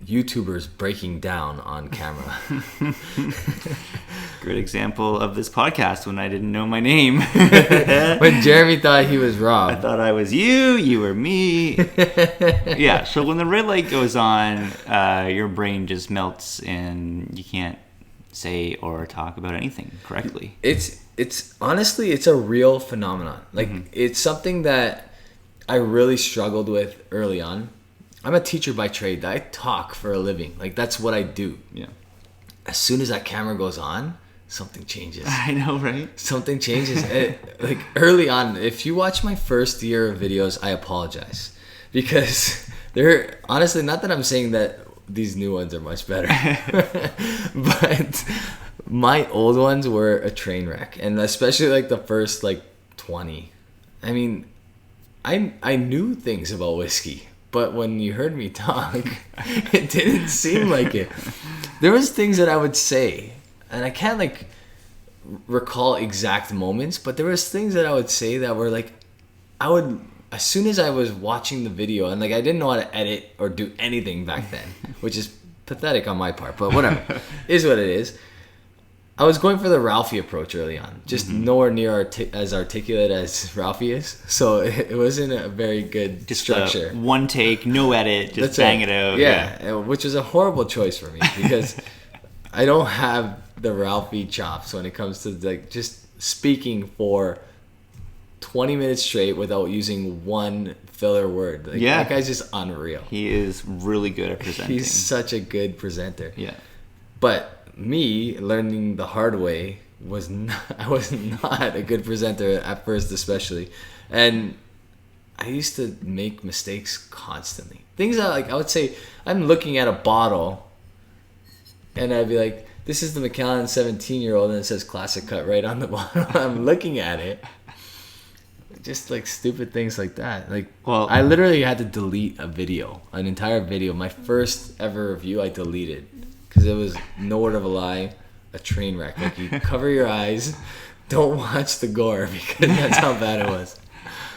YouTubers breaking down on camera. Great example of this podcast when I didn't know my name. When Jeremy thought he was Rob. I thought I was you were me. Yeah, so when the red light goes on, your brain just melts and you can't say or talk about anything correctly. It's honestly, it's a real phenomenon. Like it's something that I really struggled with early on. I'm a teacher by trade. I talk for a living. Like that's what I do. Yeah. As soon as that camera goes on, something changes. I know, right? Something changes. Like early on, if you watch my first year of videos, I apologize, because they're honestly, not that I'm saying that these new ones are much better, but my old ones were a train wreck, and especially like the first like 20. I mean, I knew things about whiskey, but when you heard me talk, it didn't seem like it. There was things that I would say, and I can't like recall exact moments, but there was things that I would say that were like, I would, as soon as I was watching the video, and like I didn't know how to edit or do anything back then, which is pathetic on my part, but whatever, is what it is. I was going for the Ralphie approach early on, just nowhere near as articulate as Ralphie is, so it wasn't a very good structure. One take, no edit, just bang it out. Yeah, which was a horrible choice for me, because I don't have the Ralphie chops when it comes to like just speaking for 20 minutes straight without using one filler word. Like, that guy's just unreal. He is really good at presenting. He's such a good presenter. Yeah. But me learning the hard way I was not a good presenter at first, especially, and I used to make mistakes constantly. Things that like I would say I'm looking at a bottle, and I'd be like, this is the Macallan 17-year-old, and it says classic cut right on the bottom. I'm looking at it. Just like stupid things like that. Like, Well- I literally had to delete a video, an entire video. My first ever review, I deleted because it was no word of a lie, a train wreck. Like, you cover your eyes, don't watch the gore because that's how bad it was.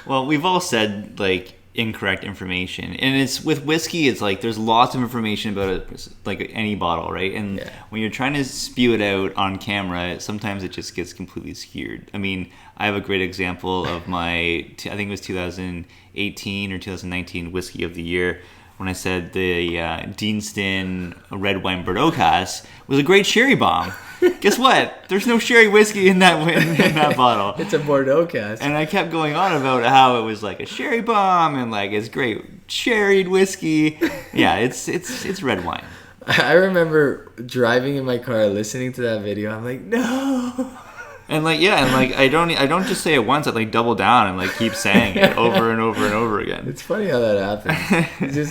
Well, we've all said like incorrect information, and it's with whiskey. It's like there's lots of information about it, like any bottle, right? And Yeah. when you're trying to spew it out on camera, sometimes it just gets completely skewed. I mean, I have a great example of my, I think it was 2018 or 2019 whiskey of the year, when I said the Deanston red wine Bordeaux cask was a great sherry bomb. Guess what? There's no sherry whiskey in that bottle. It's a Bordeaux cask. And I kept going on about how it was like a sherry bomb and like it's great sherried whiskey. Yeah, it's red wine. I remember driving in my car listening to that video. I'm like, no. And like I don't just say it once. I like double down and like keep saying it over and over and over again. It's funny how that happens.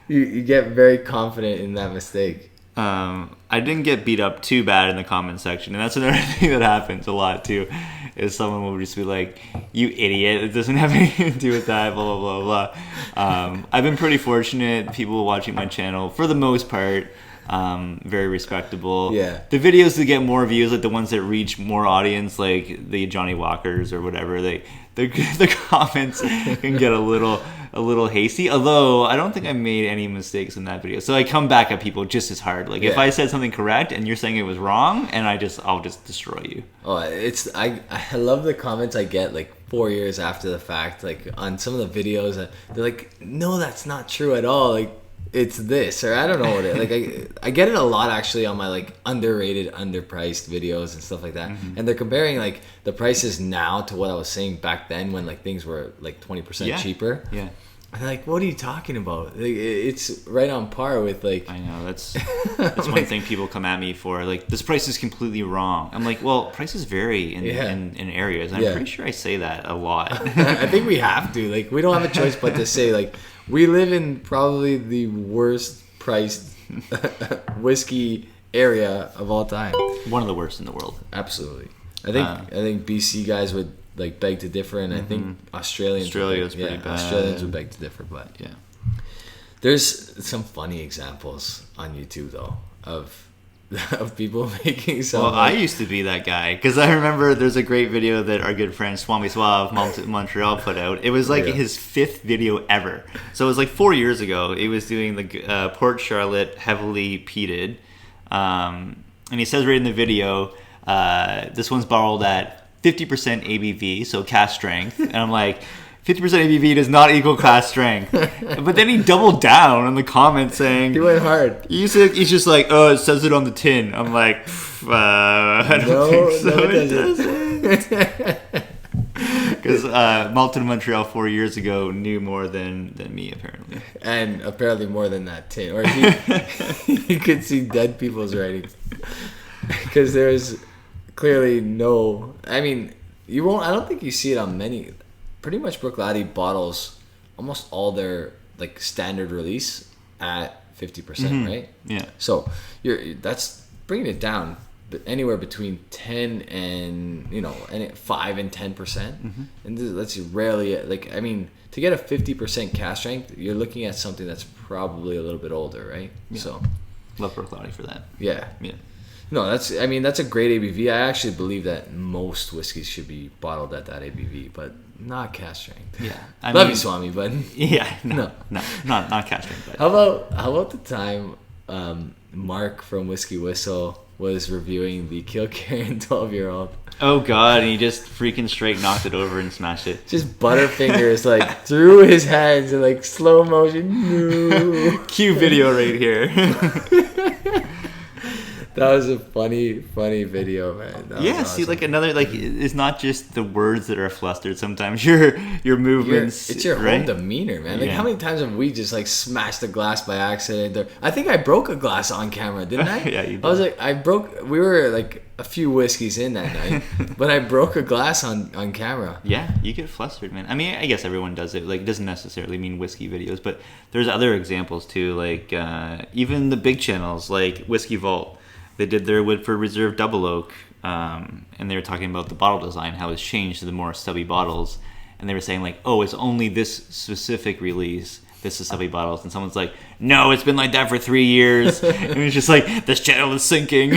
You get very confident in that mistake. I didn't get beat up too bad in the comment section, and that's another thing that happens a lot too. Is someone will just be like, "You idiot! It doesn't have anything to do with that." Blah blah blah blah. I've been pretty fortunate. People watching my channel for the most part. Very respectable. Yeah. The videos that get more views, like the ones that reach more audience, like the Johnny Walkers or whatever, the comments can get a little hasty. Although I don't think I made any mistakes in that video, so I come back at people just as hard. Like if Yeah. I said something correct and you're saying it was wrong, and I'll just destroy you. Oh, I love the comments I get like 4 years after the fact, like on some of the videos. They're like, "No, that's not true at all. Like, it's this," or I don't know what it. Like I get it a lot actually on my like underrated, underpriced videos and stuff like that. Mm-hmm. And they're comparing like the prices now to what I was saying back then when like things were like 20% cheaper. Yeah. And they're like, "What are you talking about? Like, it's right on par with like." I know that's one thing people come at me for. Like, this price is completely wrong. I'm like, well, prices vary in areas. And I'm pretty sure I say that a lot. I think we have to. Like, we don't have a choice but to say like we live in probably the worst priced whiskey area of all time. One of the worst in the world. Absolutely. I think BC guys would like beg to differ, and I think Australia is pretty bad. Australians would beg to differ, but Yeah. there's some funny examples on YouTube though of people making some. Well, I used to be that guy because I remember there's a great video that our good friend Swami Suave Montreal put out. It was like his 5th video ever. So it was like 4 years ago. He was doing the Port Charlotte heavily peated. And he says right in the video, this one's bottled at 50% ABV, so cask strength. And I'm like, 50% ABV does not equal cask strength. But then he doubled down on the comment saying... He went hard. He's just like, oh, it says it on the tin. I'm like, I don't think so. No, it doesn't. Because Malton Montreal 4 years ago knew more than me, apparently. And apparently more than that tin. Or he could see dead people's writings. Because there's clearly no... I mean, you won't... I don't think you see it on many... Pretty much Bruichladdich bottles almost all their like standard release at 50%, right? Yeah. So that's bringing it down, but anywhere between 10 and 5 and 10%, and that's rarely like I mean to get a 50% cask strength, you're looking at something that's probably a little bit older, right? Yeah. So Love Bruichladdich for that. Yeah. No, that's a great ABV. I actually believe that most whiskeys should be bottled at that ABV, but not cask strength. Yeah, Love you, Swami, but no, not cask strength. But. How about the time Mark from Whiskey Whistle was reviewing the Kilkerran 12-year-old? Oh God, and he just freaking straight knocked it over and smashed it. Just butterfingers like through his hands in like slow motion. No. Cue video right here. That was a funny video, man. Yeah, see, like another, like it's not just the words that are flustered. Sometimes your movements. It's your right? whole demeanor, man. Like how many times have we just like smashed a glass by accident? I think I broke a glass on camera, didn't I? Yeah, you did. I was like, we were like a few whiskeys in that night, but I broke a glass on camera. Yeah, you get flustered, man. I mean, I guess everyone does it. Like, it doesn't necessarily mean whiskey videos, but there's other examples too. Like even the big channels, like Whiskey Vault. they did their Woodford Reserve Double Oak, and they were talking about the bottle design, how it's changed to the more stubby bottles, and they were saying like, oh, it's only this specific release. This is stubby bottles, and someone's like, no, it's been like that for 3 years, and it's just like, this channel is sinking.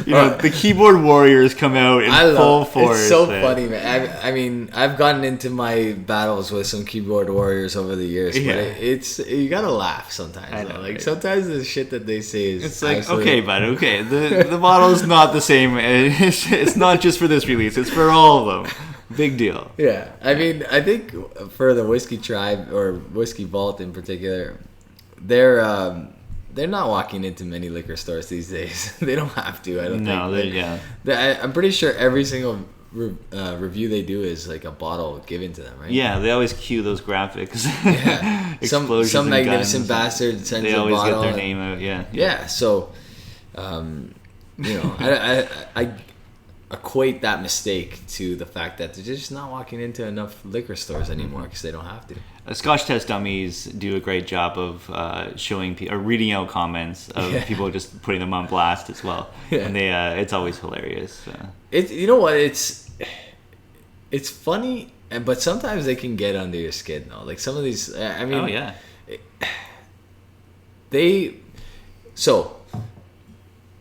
The keyboard warriors come out in full force. It's so funny, man. I mean, I've gotten into my battles with some keyboard warriors over the years, but it's you gotta laugh sometimes. I know, right? Sometimes the shit that they say is. It's like, okay, bud, okay, the bottle's not the same. It's not just for this release; it's for all of them. Big deal. Yeah, I mean, I think for the Whiskey Tribe or Whiskey Vault in particular, they're not walking into many liquor stores these days. They don't have to. I don't think. I'm pretty sure every single review they do is like a bottle given to them, right? Yeah, they always cue those graphics. Yeah, some magnificent bastard sends they a always bottle. get their name out. Yeah. Yeah. So, I equate that mistake to the fact that they're just not walking into enough liquor stores anymore because they don't have to. Scotch Test Dummies do a great job of showing or reading out comments of people just putting them on blast as well, and they it's always hilarious. It's it's funny, but sometimes they can get under your skin though. Like some of these, I mean,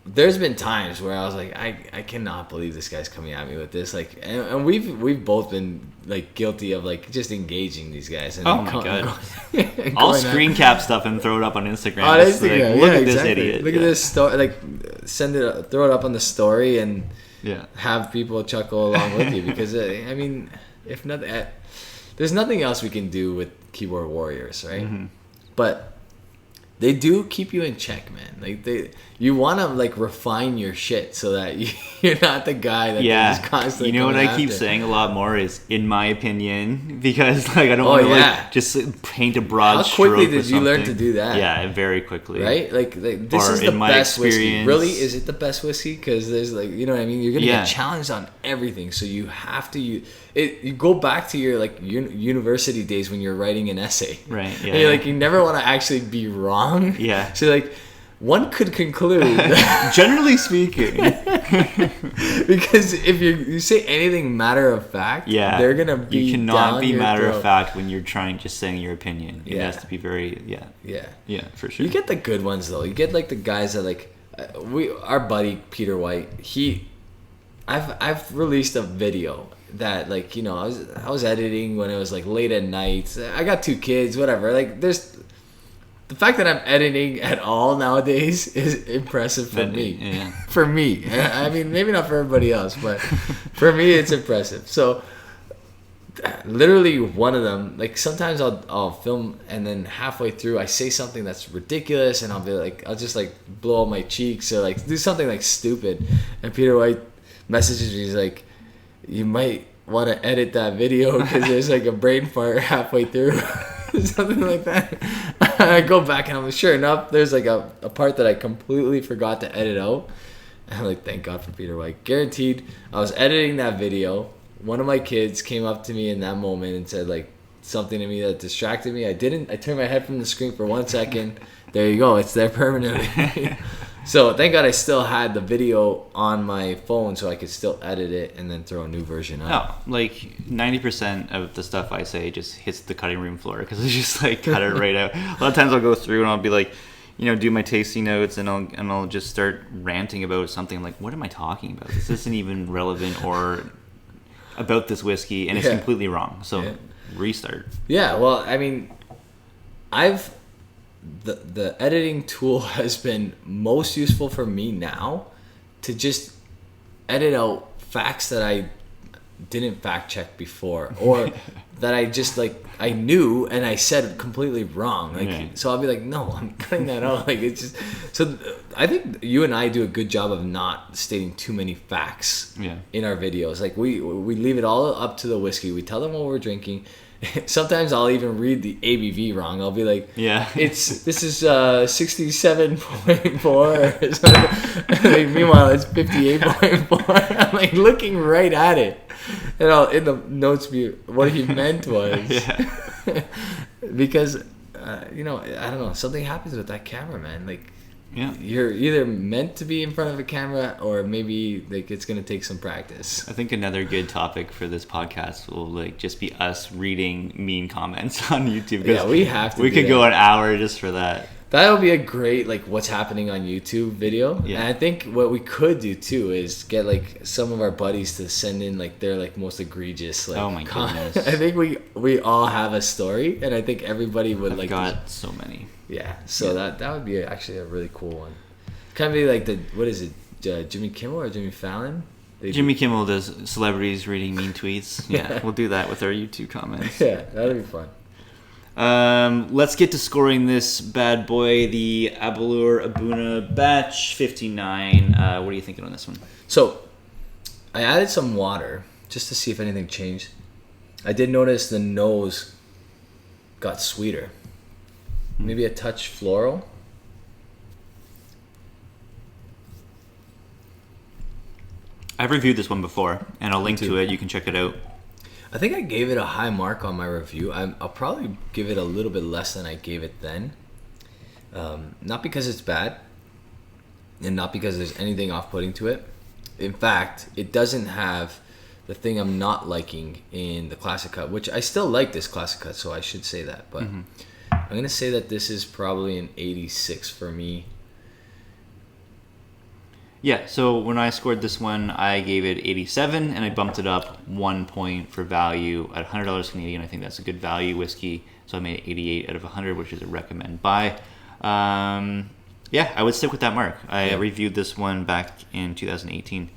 there's been times where I was like, I cannot believe this guy's coming at me with this. Like, and we've both been like guilty of like just engaging these guys. And oh my god! I'll screen cap stuff and throw it up on Instagram. On Instagram, like, look at this idiot. Look at this story. Like, throw it up on the story, and have people chuckle along with you because I mean, if nothing, there's nothing else we can do with keyboard warriors, right? Mm-hmm. But they do keep you in check, man. Like you want to like refine your shit so that you're not the guy that just constantly. You know what I keep saying a lot more is, in my opinion, because like I don't want to like just paint a broad stroke. How quickly did you learn to do that? Yeah, very quickly. Right? Like this is the best whiskey. Really, is it the best whiskey? Because there's like, you know what I mean. You're gonna get challenged on everything, so you have to you go back to your like university days when you're writing an essay, right? Yeah, and you're like, you never want to actually be wrong. Yeah. So like, one could conclude, generally speaking, because if you say anything matter of fact, they're gonna be. You cannot be matter throat. of fact when you're just saying your opinion. It has to be very yeah, for sure. You get the good ones though. You get like the guys that like our buddy Peter White. I've released a video that like, you know, I was editing when it was like late at night. I got 2 kids, whatever. Like there's the fact that I'm editing at all nowadays is impressive for me. Yeah. For me. I mean, maybe not for everybody else, but for me it's impressive. So literally one of them, like sometimes I'll film and then halfway through I say something that's ridiculous and I'll be like, I'll just like blow up my cheeks or like do something like stupid. And Peter White messages me, he's like, you might want to edit that video because there's like a brain fart halfway through. Something like that. I go back and I'm like, sure enough, there's like a part that I completely forgot to edit out. And I'm like, thank God for Peter White. Guaranteed, I was editing that video. One of my kids came up to me in that moment and said like something to me that distracted me. I turned my head from the screen for 1 second. There you go. It's there permanently. So thank God I still had the video on my phone so I could still edit it and then throw a new version up. No, like 90% of the stuff I say just hits the cutting room floor because it's just like cut it right out. A lot of times I'll go through and I'll be like, you know, do my tasting notes and I'll just start ranting about something like, what am I talking about? This isn't even relevant or about this whiskey and it's completely wrong. So restart. Yeah, well, I mean, the editing tool has been most useful for me now to just edit out facts that I didn't fact check before or that I just like I knew and I said completely wrong. Like so I'll be like, no, I'm cutting that out. Like it's just so I think you and I do a good job of not stating too many facts in our videos. Like we leave it all up to the whiskey. We tell them what we're drinking. Sometimes I'll even read the ABV wrong. I'll be like, this is 67.4. Like, meanwhile, it's 58.4. I'm like looking right at it, and I'll in the notes be what he meant was because you know, I don't know, something happens with that camera, man. Like Yeah. You're either meant to be in front of a camera, or maybe like it's gonna take some practice. I think another good topic for this podcast will like just be us reading mean comments on YouTube. Yeah, we have to. We do could that. go an hour just for that. That'll be a great like what's happening on YouTube video. Yeah. And I think what we could do too is get like some of our buddies to send in like their like most egregious like Oh my goodness. I think we all have a story, and I think everybody would I've like got so many. yeah. So that would be actually a really cool one. Kind of be like the what is it, Jimmy Kimmel or Jimmy Fallon? Jimmy Kimmel does celebrities reading mean tweets. Yeah, we'll do that with our YouTube comments. Yeah, that'd be fun. Let's get to scoring this bad boy, the Aberlour A'bunadh Batch 59. What are you thinking on this one? So, I added some water just to see if anything changed. I did notice the nose got sweeter. Maybe a touch floral. I've reviewed this one before, and I'll link to it. You can check it out. I think I gave it a high mark on my review. I'll probably give it a little bit less than I gave it then. Not because it's bad, and not because there's anything off-putting to it. In fact, it doesn't have the thing I'm not liking in the classic cut, which I still like this classic cut, so I should say that. But I'm going to say that this is probably an 86 for me. Yeah, so when I scored this one, I gave it 87, and I bumped it up 1 point for value at $100 Canadian. I think that's a good value whiskey, so I made it 88 out of 100, which is a recommend buy. Yeah, I would stick with that mark. I reviewed this one back in 2018,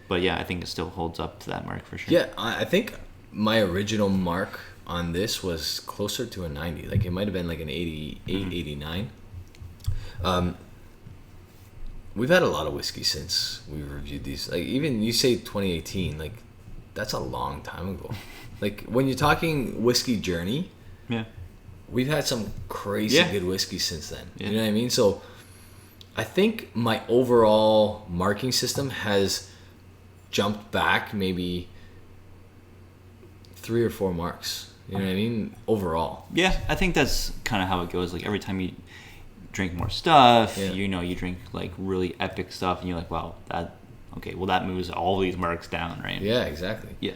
but yeah, I think it still holds up to that mark for sure. Yeah, I think my original mark on this was closer to a 90. Like, it might have been like an 88, 89. We've had a lot of whiskey since we reviewed these. Like, even you say 2018, like, that's a long time ago. Like, when you're talking whiskey journey, Yeah. we've had some crazy good whiskey since then. Yeah. You know what I mean? So, I think my overall marking system has jumped back maybe 3 or 4 marks. You know what I mean? Overall. Yeah, I think that's kind of how it goes. Like, every time you drink more stuff, Yeah. you know, you drink like really epic stuff, and you're like, wow, that moves all these marks down, right? Yeah, exactly. Yeah.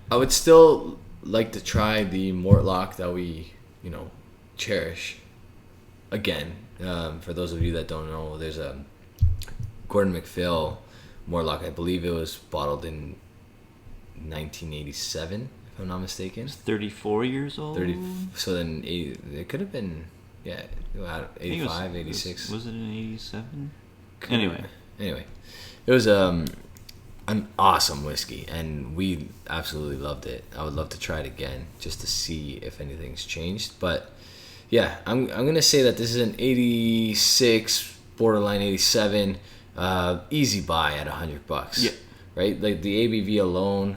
I would still like to try the Mortlock that we, cherish. Again, for those of you that don't know, there's a Gordon MacPhail Mortlock. I believe it was bottled in 1987, if I'm not mistaken. It's 34 years old. 30. So then it could have been, yeah, I think 85, 86. Was it an 87? Anyway, it was an awesome whiskey, and we absolutely loved it. I would love to try it again just to see if anything's changed. But yeah, I'm gonna say that this is an 86, borderline 87, easy buy at $100. Yeah. Right, like the ABV alone,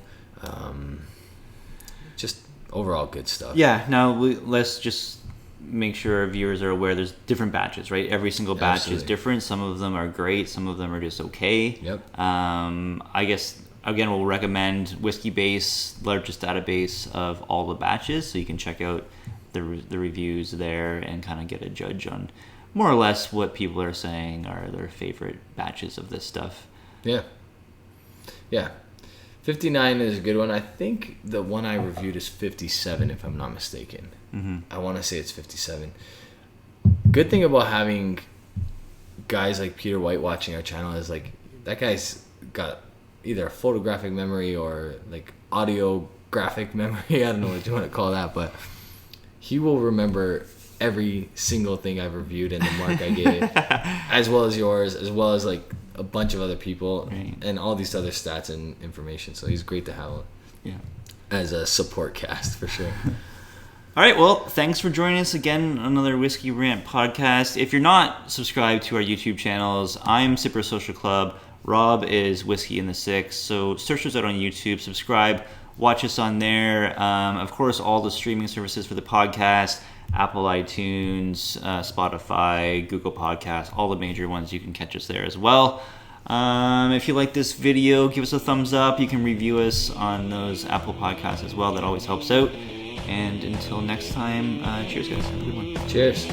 just overall good stuff. yeah. Now let's just make sure our viewers are aware there's different batches, right? Every single batch is Absolutely. different. Some of them are great, some of them are just okay. Yep. I guess again we'll recommend Whiskey Base, largest database of all the batches, so you can check out the reviews there and kind of get a judge on more or less what people are saying are their favorite batches of this stuff. Yeah. 59 is a good one. I think the one I reviewed is 57, if I'm not mistaken. I want to say it's 57. Good thing about having guys like Peter White watching our channel is like that guy's got either a photographic memory or like audiographic memory. I don't know what you want to call that, but he will remember every single thing I've reviewed and the mark I gave it, as well as yours, as well as like a bunch of other people, Right. and all these other stats and information. So he's great to have as a support cast for sure. All right, well, thanks for joining us again on another Whiskey Rant podcast. If you're not subscribed to our YouTube channels, I'm Sipper Social Club. Rob is Whiskey in the Six. So search us out on YouTube, subscribe, watch us on there. Of course, all the streaming services for the podcast, Apple iTunes, Spotify, Google Podcasts, all the major ones, you can catch us there as well. If you like this video, give us a thumbs up. You can review us on those Apple Podcasts as well. That always helps out. And until next time, cheers, guys. Have a good one. Cheers.